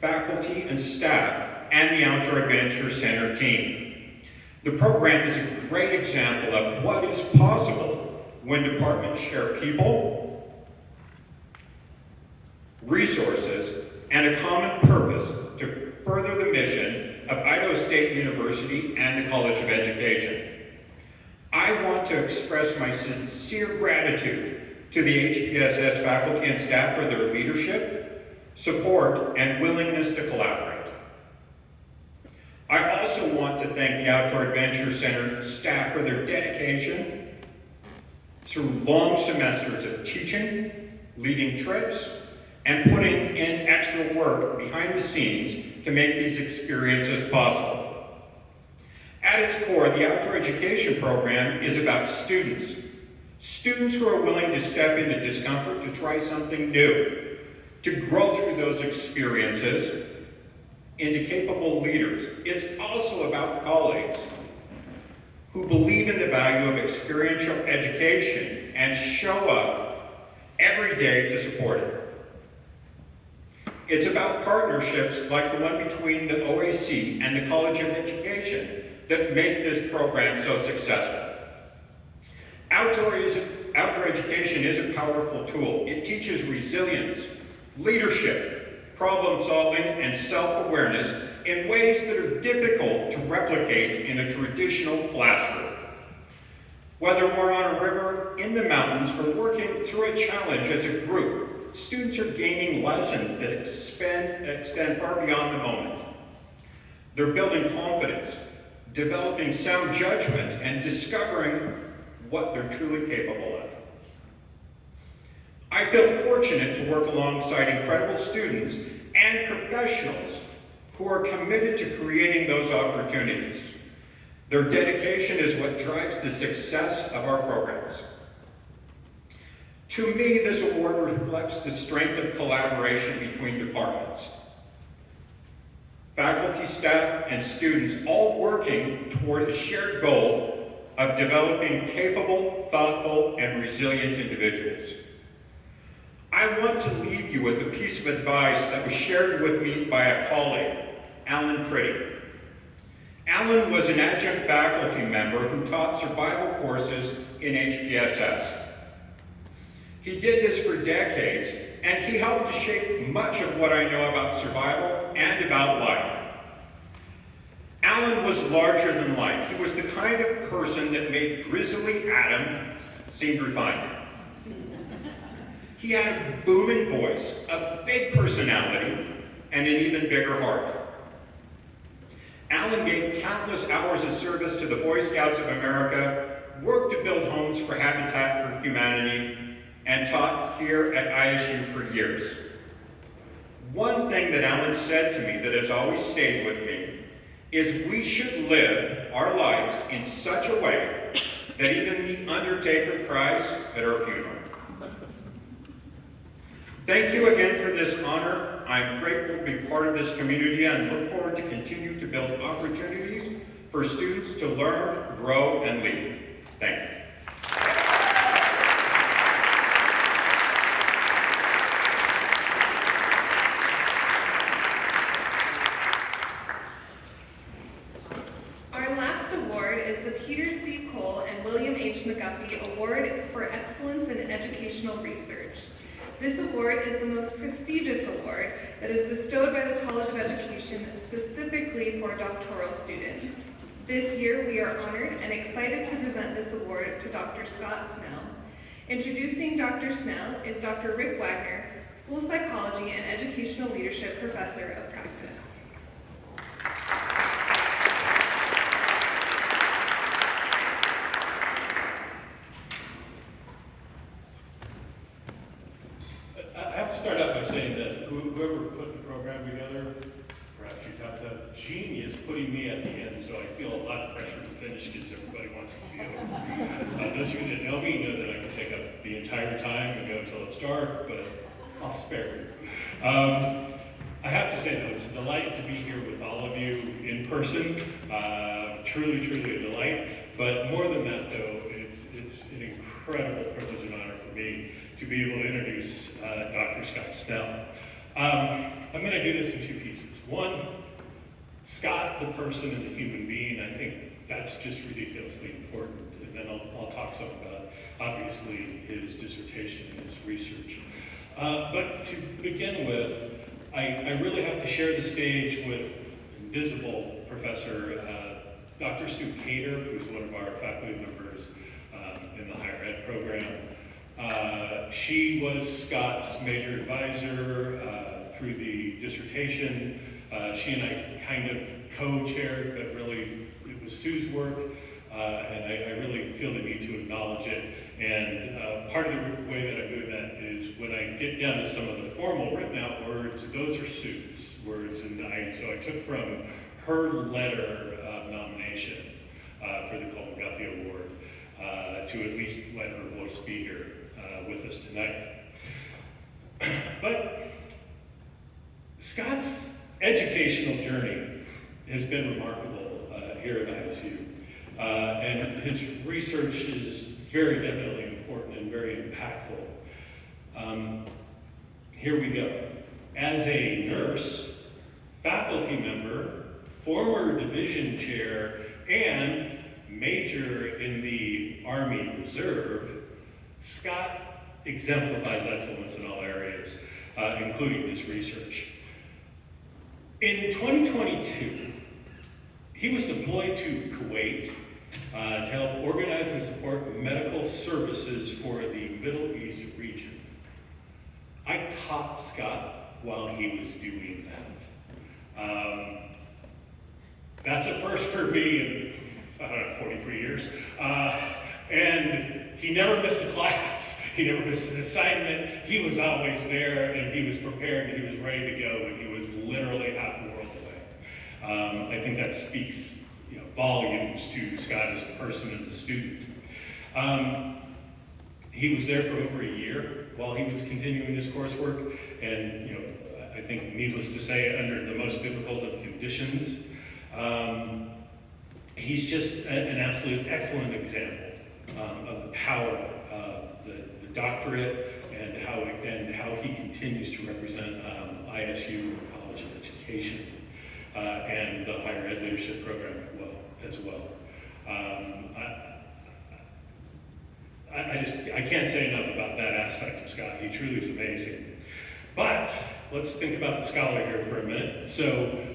faculty and staff and the Outdoor Adventure Center team. The program is a great example of what is possible when departments share people, resources, and a common purpose to further the mission of Idaho State University and the College of Education. I want to express my sincere gratitude to the HPSS faculty and staff for their leadership, support, and willingness to collaborate. I also want to thank the Outdoor Adventure Center staff for their dedication through long semesters of teaching, leading trips, and putting in extra work behind the scenes to make these experiences possible. At its core, the outdoor education program is about students. Students who are willing to step into discomfort to try something new, to grow through those experiences into capable leaders. It's also about colleagues who believe in the value of experiential education and show up every day to support it. It's about partnerships like the one between the OAC and the College of Education that make this program so successful. Outdoor education is a powerful tool. It teaches resilience, leadership, problem solving, and self-awareness in ways that are difficult to replicate in a traditional classroom. Whether we're on a river, in the mountains, or working through a challenge as a group, students are gaining lessons that extend far beyond the moment. They're building confidence, developing sound judgment, and discovering what they're truly capable of. I feel fortunate to work alongside incredible students and professionals who are committed to creating those opportunities. Their dedication is what drives the success of our programs. To me, this award reflects the strength of collaboration between departments. Faculty, staff, and students all working toward a shared goal of developing capable, thoughtful, and resilient individuals. I want to leave you with a piece of advice that was shared with me by a colleague, Alan Pretty. Alan was an adjunct faculty member who taught survival courses in HPSS. He did this for decades, and he helped to shape much of what I know about survival and about life. Alan was larger than life. He was the kind of person that made Grizzly Adam seem refined. He had a booming voice, a big personality, and an even bigger heart. Alan gave countless hours of service to the Boy Scouts of America, worked to build homes for Habitat for Humanity, and taught here at ISU for years. One thing that Alan said to me that has always stayed with me is we should live our lives in such a way that even the undertaker cries at our funeral. Thank you again for this honor. I'm grateful to be part of this community and look forward to continue to build opportunities for students to learn, grow, and lead. Thank you. Our last award is the Peter C. Cole and William H. McGuffey Award for Excellence in Educational Research. This award is the most prestigious award that is bestowed by the College of Education specifically for doctoral students. This year, we are honored and excited to present this award to Dr. Scott Snell. Introducing Dr. Snell is Dr. Rick Wagner, School Psychology and Educational Leadership Professor of Practice. I have to start out by saying that whoever put the program together, perhaps you tapped that genius putting me at the end, so I feel a lot of pressure to finish because everybody wants to feel. Those of you that know me know that I can take up the entire time and go until it's dark, but I'll spare you. I have to say though, it's a delight to be here with all of you in person. Truly, truly a delight. But more than that though, it's an incredible privilege and honor for me to be able to introduce Dr. Scott Snell. I'm going to do this in two pieces. One, Scott, the person and the human being, I think that's just ridiculously important. And then I'll talk some about, obviously, his dissertation and his research. But to begin with, I really have to share the stage with invisible professor, Dr. Sue Cater, who's one of our faculty members in the higher ed program. She was Scott's major advisor through the dissertation. She and I kind of co-chaired, but really it was Sue's work, and I really feel the need to acknowledge it. And part of the way that I'm doing that is when I get down to some of the formal written out words, those are Sue's words, and so I took from her letter of nomination for the Colton Guthrie Award to at least let her voice be here with us tonight. But Scott's educational journey has been remarkable here at ISU. And his research is very definitely important and very impactful. Here we go. As a nurse, faculty member, former division chair, and major in the Army Reserve, Scott exemplifies excellence in all areas, including his research. In 2022, he was deployed to Kuwait to help organize and support medical services for the Middle East region. I taught Scott while he was doing that. That's a first for me in, I don't know, 43 years. And he never missed a class. He never missed an assignment. He was always there, and he was prepared, and he was ready to go, and he was literally half the world away. I think that speaks volumes to Scott as a person and a student. He was there for over a year while he was continuing his coursework, and I think, needless to say, under the most difficult of conditions. He's just an absolute excellent example of the power of the doctorate and how he continues to represent ISU, College of Education, and the higher ed leadership program as well. I can't say enough about that aspect of Scott. He truly is amazing. But let's think about the scholar here for a minute. So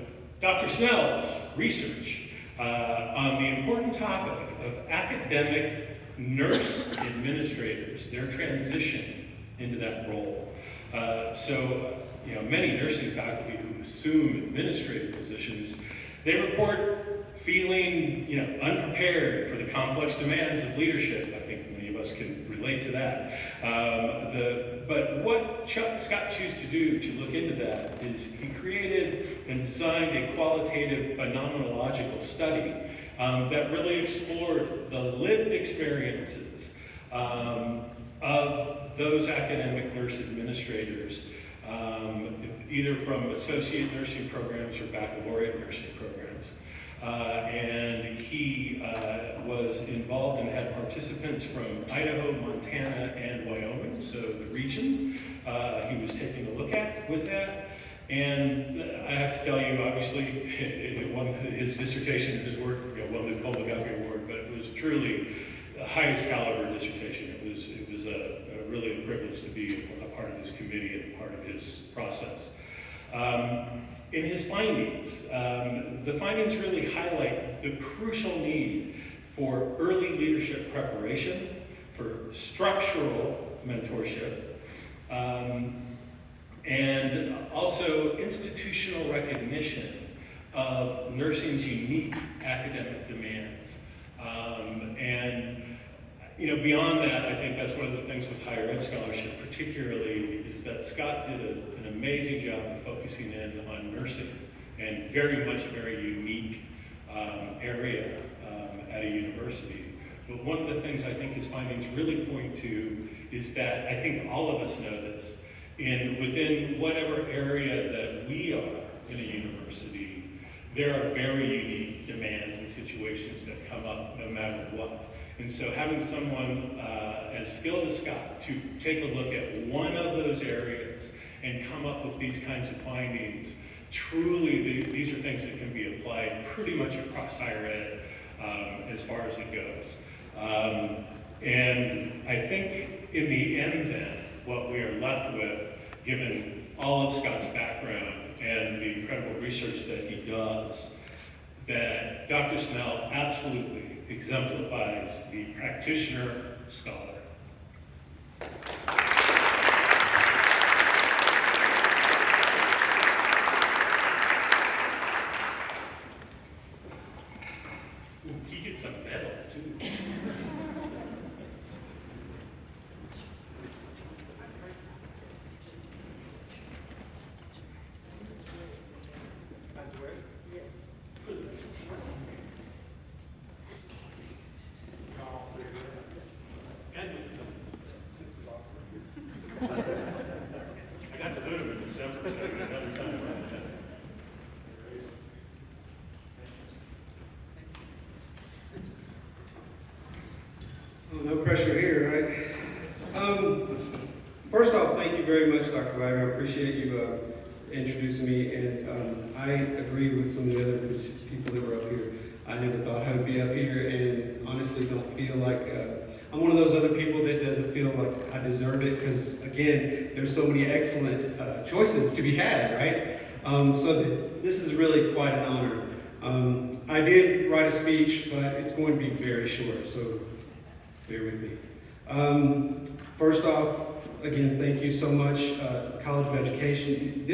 Dr. Snell's research on the important topic of academic nurse administrators, their transition into that role. Many nursing faculty who assume administrative positions, they report feeling, unprepared for the complex demands of leadership. I think many of us can relate to that. But what Scott chose to do to look into that is he created and designed a qualitative phenomenological study that really explored the lived experiences of those academic nurse administrators, either from associate nursing programs or baccalaureate nursing programs. And he was involved and had participants from Idaho, Montana, and Wyoming, so the region he was taking a look at with that. And I have to tell you, obviously, it won his dissertation and his work, won the Colton Guthrie Award, but it was truly the highest caliber dissertation. It was really a privilege to be a part of his committee and part of his process. In his findings, the findings really highlight the crucial need for early leadership preparation, for structural mentorship, and also institutional recognition of nursing's unique academic demands. Beyond that, I think that's one of the things with higher ed scholarship particularly is that Scott did an amazing job of focusing in on nursing, and very much a very unique area at a university. But one of the things I think his findings really point to is that I think all of us know this, within whatever area that we are in a university, there are very unique demands and situations that come up no matter what. And so having someone as skilled as Scott to take a look at one of those areas and come up with these kinds of findings, truly these are things that can be applied pretty much across higher ed as far as it goes. And I think in the end then, what we are left with, given all of Scott's background and the incredible research that he does, that Dr. Snell absolutely exemplifies the practitioner scholar. gets a medal, too. I got to hood him in December, so another time. No pressure here, right? First off, thank you very much, Dr. Wagner. I appreciate you introducing me, and I agree with some of the other people that were up here. I never thought I would be up here, and honestly don't feel like I'm one of those other people that doesn't feel like I deserve it, because again, there's so many excellent choices to be had, right? This is really quite an honor. I did write a speech, but it's going to be very short, so bear with me. First off, again, thank you so much, College of Education.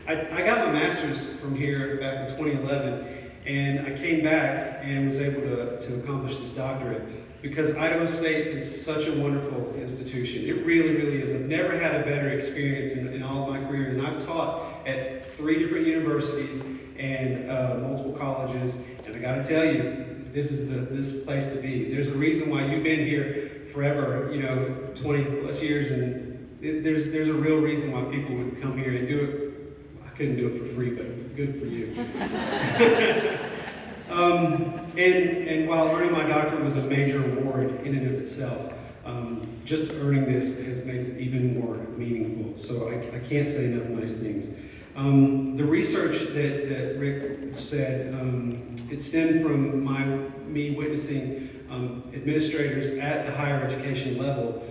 I got my master's from here back in 2011, and I came back and was able to accomplish this doctorate because Idaho State is such a wonderful institution. It really, really is. I've never had a better experience in all of my career, and I've taught at 3 different universities and multiple colleges, and I gotta tell you, this is this place to be. There's a reason why you've been here forever, 20 plus years, and there's a real reason why people would come here and do it. I couldn't do it for free, but good for you. And while earning my doctorate was a major award in and of itself, just earning this has made it even more meaningful. So I can't say enough nice things. The research that Rick said, it stemmed from me witnessing administrators at the higher education level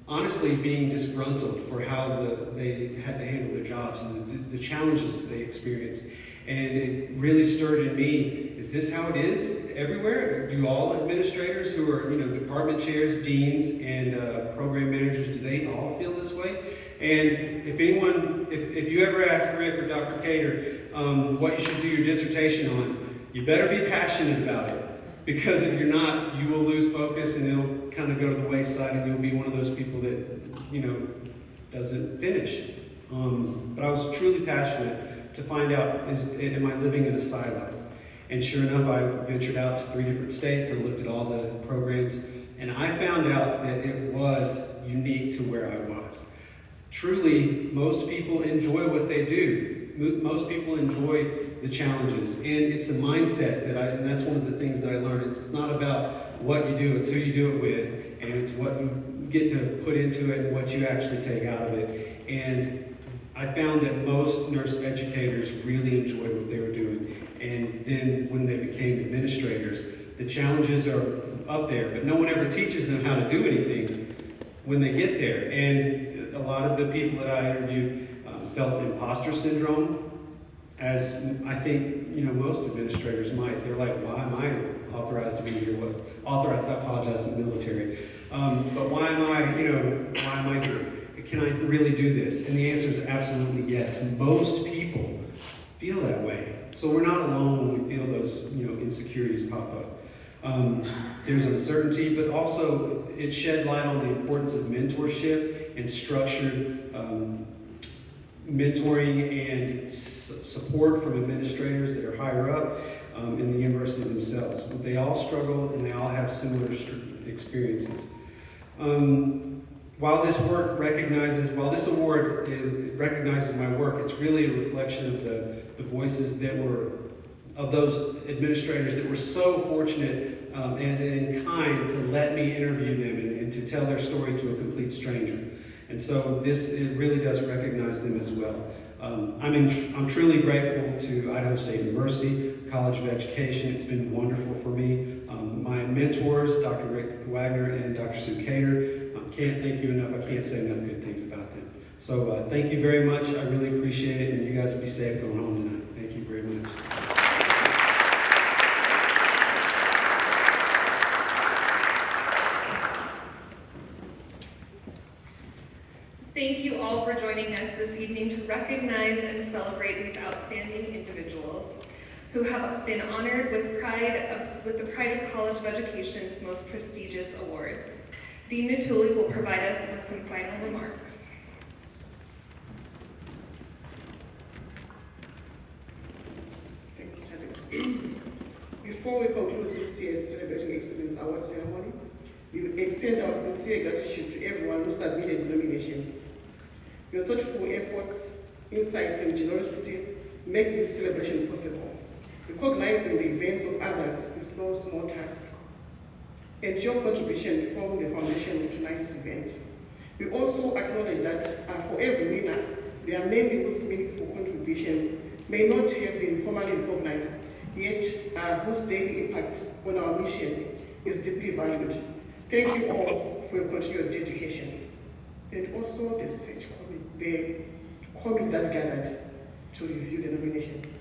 honestly being disgruntled for how they had to handle their jobs and the challenges that they experienced. And it really stirred in me, is this how it is everywhere? Do all administrators who are department chairs, deans, and program managers, do they all feel this way? And if you ever ask Rick or Dr. Cater what you should do your dissertation on, you better be passionate about it. Because if you're not, you will lose focus and it'll kind of go to the wayside and you'll be one of those people that, doesn't finish. But I was truly passionate to find out, am I living in a silo? And sure enough, I ventured out to 3 different states and looked at all the programs, and I found out that it was unique to where I was. Truly, most people enjoy what they do. Most people enjoy the challenges, and it's a mindset and that's one of the things that I learned. It's not about what you do, it's who you do it with, and it's what you get to put into it and what you actually take out of it. And I found that most nurse educators really enjoyed what they were doing. And then when they became administrators, the challenges are up there, but no one ever teaches them how to do anything when they get there. And a lot of the people that I interviewed felt imposter syndrome, as I think most administrators might. They're like, why am I authorized to be here? Authorized, I apologize, in the military. But why am I here? Can I really do this? And the answer is absolutely yes. Most people feel that way. So we're not alone when we feel those insecurities pop up. There's uncertainty, but also it shed light on the importance of mentorship and structured mentoring and support from administrators that are higher up in the university themselves. But they all struggle and they all have similar experiences. While this award recognizes my work, it's really a reflection of the voices of those administrators that were so fortunate and kind to let me interview them and to tell their story to a complete stranger. And so it really does recognize them as well. I'm truly grateful to Idaho State University, College of Education. It's been wonderful for me. My mentors, Dr. Rick Wagner and Dr. Sue Cater, can't thank you enough. I can't say enough good things about them. So thank you very much. I really appreciate it, and you guys be safe going home tonight. Thank you very much. Thank you all for joining us this evening to recognize and celebrate these outstanding individuals. who have been honored with the Pride of College of Education's most prestigious awards. Dean Natuli will provide us with some final remarks. Thank you, Chairman. Before we conclude this year's Celebrating Excellence Award ceremony, we extend our sincere gratitude to everyone who submitted nominations. Your thoughtful efforts, insights, and generosity make this celebration possible. Recognizing the events of others is no small task, and your contribution formed the foundation of tonight's event. We also acknowledge that for every winner, there are many whose meaningful contributions may not have been formally recognized, yet whose daily impact on our mission is deeply valued. Thank you all for your continued dedication. And also the search committee that gathered to review the nominations.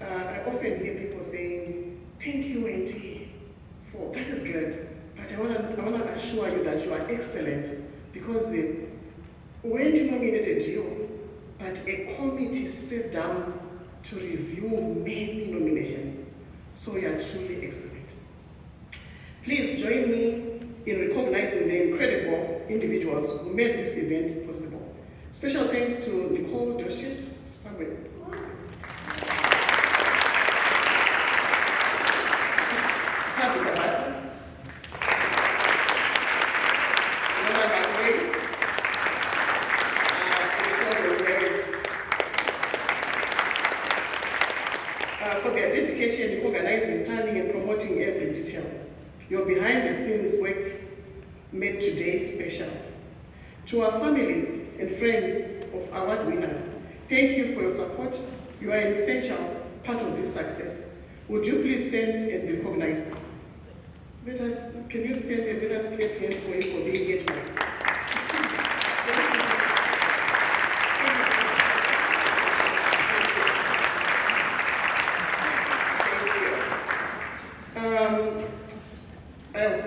I often hear people saying, thank you, Auntie, for that is good, but I want to assure you that you are excellent because when you nominated you, but a committee sat down to review many nominations, so you are truly excellent. Please join me in recognizing the incredible individuals who made this event possible. Special thanks to Nicole Doshit, somewhere. Tabitha Butler, Mona McRae, for their dedication in organizing, planning, and promoting every detail. Your behind-the-scenes work made today special. To our families and friends of award winners, thank you for your support. You are an essential part of this success. Would you please stand and be recognized? Can you stand and let us clap hands for you for being here tonight?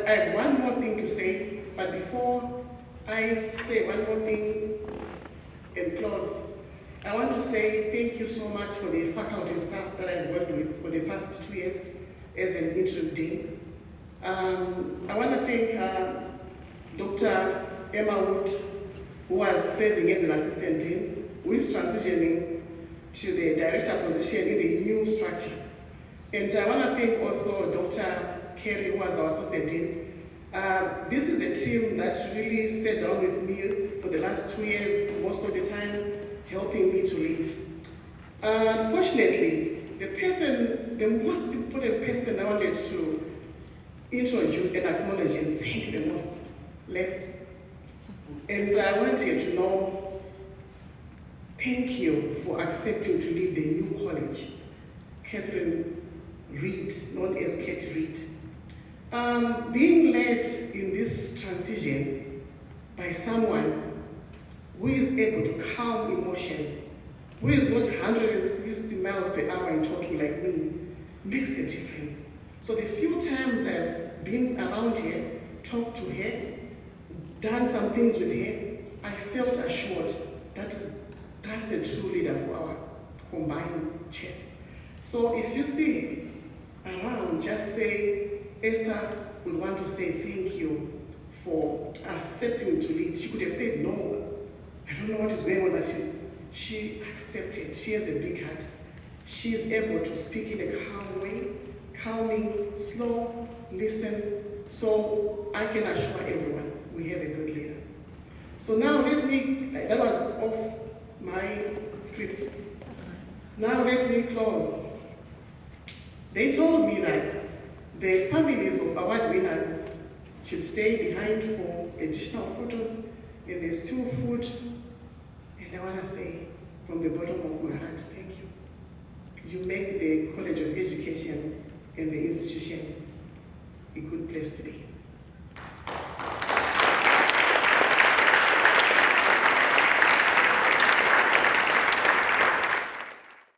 I have one more thing to say, but before I say one more thing and close, I want to say thank you so much for the faculty and staff that I've worked with for the past 2 years as an interim dean. I want to thank Dr. Emma Wood, who was serving as an assistant dean, who is transitioning to the director position in the new structure. And I want to thank also Dr. Kerry, who was our associate dean. This is a team that really sat down with me for the last 2 years, most of the time, helping me to lead. Unfortunately, the most important person I wanted to introduce and acknowledge and thank the most left. And I want you to know, thank you for accepting to lead the new college. Catherine Reed, known as Kate Reed. Being led in this transition by someone who is able to calm emotions, who is not 160 miles per hour and talking like me, makes a difference. So the few times I've been around her, talked to her, done some things with her, I felt assured that's a true leader for our combined chest. So if you see around, just say, Esther would want to say thank you for accepting to lead. She could have said no. I don't know what is going on, but she accepted. She has a big heart. She is able to speak in a calm way, calming, slow, listen. So I can assure everyone we have a good leader. So now that was off my script. Now let me close. They told me that the families of award winners should stay behind for additional photos, and there's still food. And I want to say, from the bottom of my heart, thank you. You make the College of Education and the institution a good place to be.